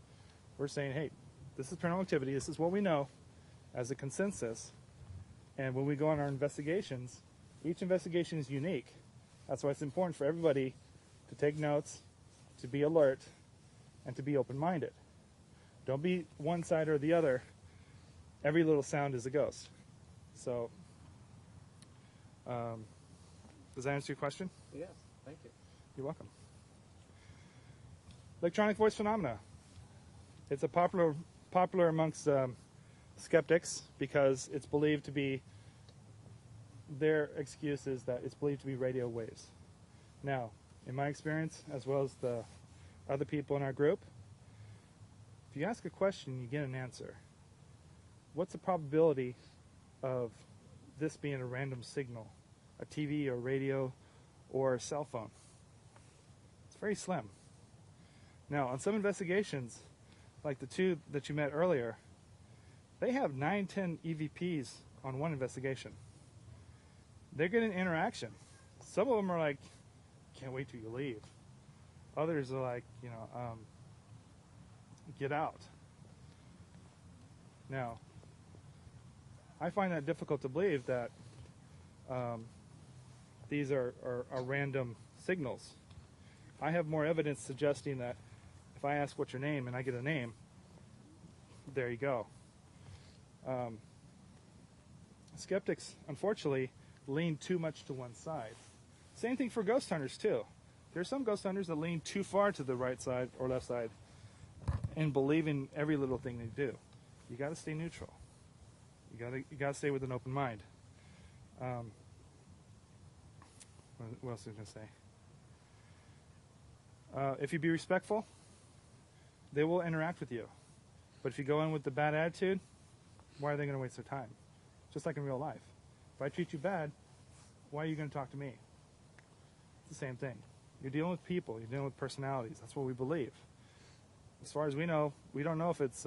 M: We're saying, hey, this is paranormal activity. This is what we know as a consensus. And when we go on our investigations, each investigation is unique. That's why it's important for everybody to take notes, to be alert, and to be open-minded. Don't be one side or the other. Every little sound is a ghost. So, does that answer your question?
D: Yes, thank you.
M: You're welcome. Electronic voice phenomena. It's a popular amongst skeptics because it's believed to be, their excuse is that it's believed to be radio waves. Now, in my experience, as well as the other people in our group, if you ask a question, you get an answer. What's the probability of this being a random signal, a TV or radio or a cell phone? It's very slim. Now, on some investigations, like the two that you met earlier, they have 9, 10 EVPs on one investigation. They're getting interaction. Some of them are like, can't wait till you leave. Others are like, you know, get out. Now, I find that difficult to believe that these are random signals. I have more evidence suggesting that if I ask what's your name and I get a name, there you go. Skeptics, unfortunately, lean too much to one side. Same thing for ghost hunters, too. There's some ghost hunters that lean too far to the right side or left side and believe in every little thing they do. You got to stay neutral. You got to stay with an open mind. What else was I going to say? If you be respectful, they will interact with you. But if you go in with the bad attitude, why are they going to waste their time? Just like in real life. If I treat you bad, why are you going to talk to me? It's the same thing. You're dealing with people. You're dealing with personalities. That's what we believe. As far as we know, we don't know if it's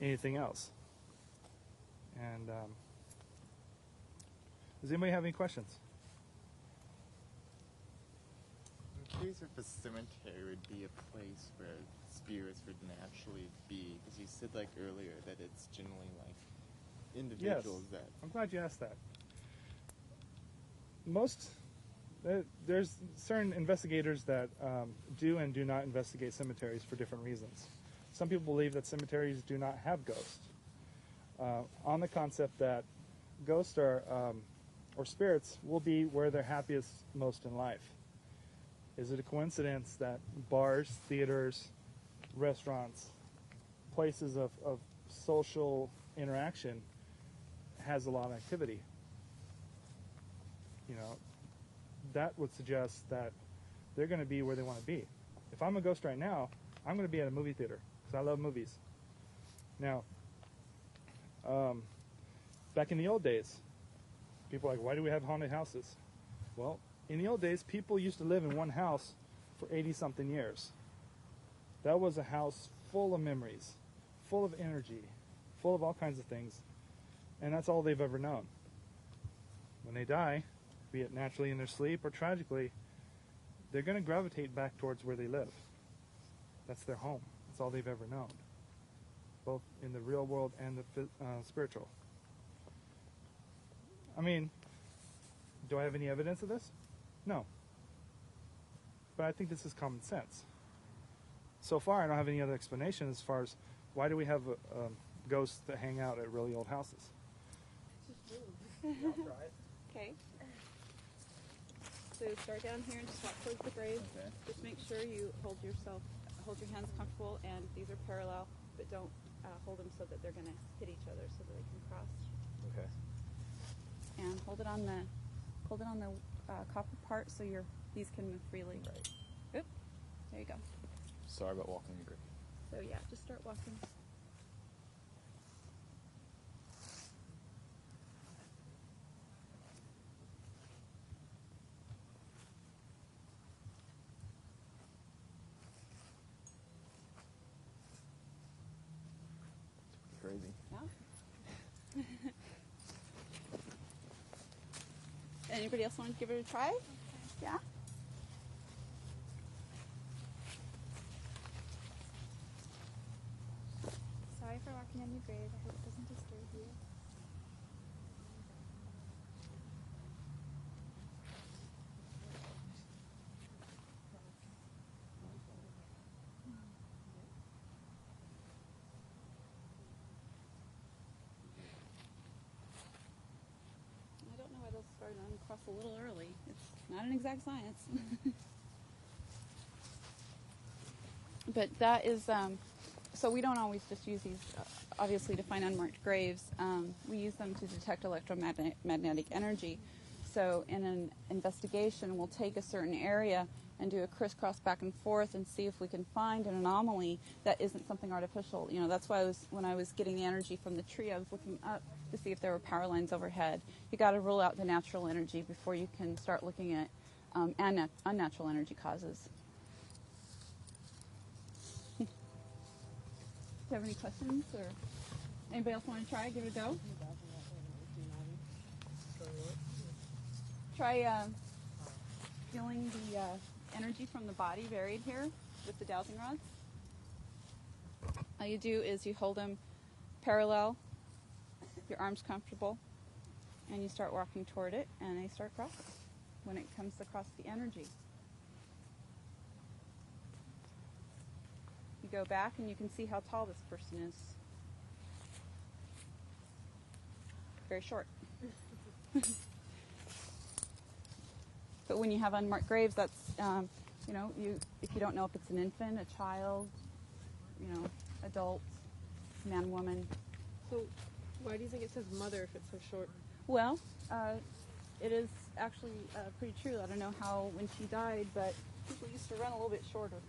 M: anything else. And does anybody have any questions?
F: I'm curious if a cemetery would be a place where spirits would naturally be, because you said like earlier that it's generally like individuals that...
M: I'm glad you asked that. There's certain investigators that do and do not investigate cemeteries for different reasons. Some people believe that cemeteries do not have ghosts, on the concept that ghosts are, or spirits will be where they're happiest most in life. Is it a coincidence that bars, theaters, restaurants, places of social interaction has a lot of activity? You know, that would suggest that they're going to be where they want to be. If I'm a ghost right now, I'm going to be at a movie theater because I love movies. Now, back in the old days, people are like, why do we have haunted houses? Well, in the old days, people used to live in one house for 80-something years. That was a house full of memories, full of energy, full of all kinds of things, and that's all they've ever known. When they die, be it naturally in their sleep or tragically, they're going to gravitate back towards where they live. That's their home. That's all they've ever known, both in the real world and the spiritual. I mean, do I have any evidence of this? No. But I think this is common sense. So far, I don't have any other explanation as far as why do we have ghosts that hang out at really old houses.
G: Okay. Okay. So start down here and just walk towards the grave.
M: Okay.
G: Just make sure you hold your hands comfortable, and these are parallel, but don't hold them so that they're going to hit each other, so that they can cross.
M: Okay.
G: And hold it on the copper part so these can move freely.
M: Right.
G: Oop. There you go.
M: Sorry about walking the grave.
G: So yeah, just start walking.
M: Crazy.
G: Yeah. Anybody else want to give it a try? Yeah?
K: Sorry for walking on your grave. I hope it doesn't disturb you.
G: I don't know why those started on across a little early. It's not an exact science. But that is, so we don't always just use these, obviously, to find unmarked graves. We use them to detect electromagnetic energy. So in an investigation, we'll take a certain area and do a crisscross back and forth and see if we can find an anomaly that isn't something artificial. You know, that's why when I was getting the energy from the tree, I was looking up to see if there were power lines overhead. You got to rule out the natural energy before you can start looking at unnatural energy causes. Do you have any questions, or anybody else want to try? Give it a go. Try feeling the energy from the body buried here with the dowsing rods. All you do is you hold them parallel, your arms comfortable, and you start walking toward it, and they start crossing when it comes across the energy. You go back and you can see how tall this person is. Very short. But when you have unmarked graves, that's, you know, if you don't know if it's an infant, a child, you know, adult, man, woman.
I: So why do you think it says mother if it's so short?
G: Well, it is actually pretty true. I don't know how when she died, but people used to run a little bit shorter.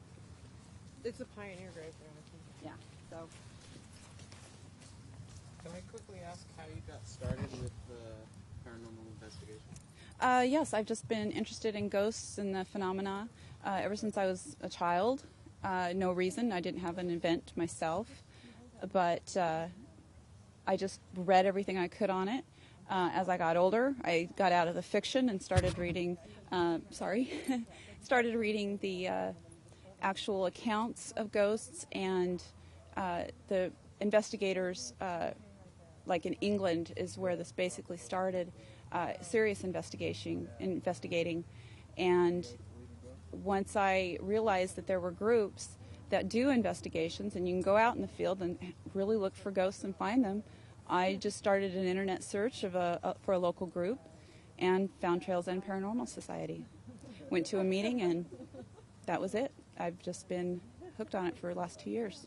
I: It's a pioneer grave there, I think.
G: Yeah, so.
D: Can I quickly ask how you got started with the paranormal investigation?
G: Yes, I've just been interested in ghosts and the phenomena ever since I was a child. No reason. I didn't have an event myself, but I just read everything I could on it. As I got older, I got out of the fiction and started reading, started reading the actual accounts of ghosts, and the investigators, like in England, is where this basically started. Serious investigating, and once I realized that there were groups that do investigations and you can go out in the field and really look for ghosts and find them, I just started an internet search for a local group and found Trails End Paranormal Society. Went to a meeting and that was it. I've just been hooked on it for the last 2 years.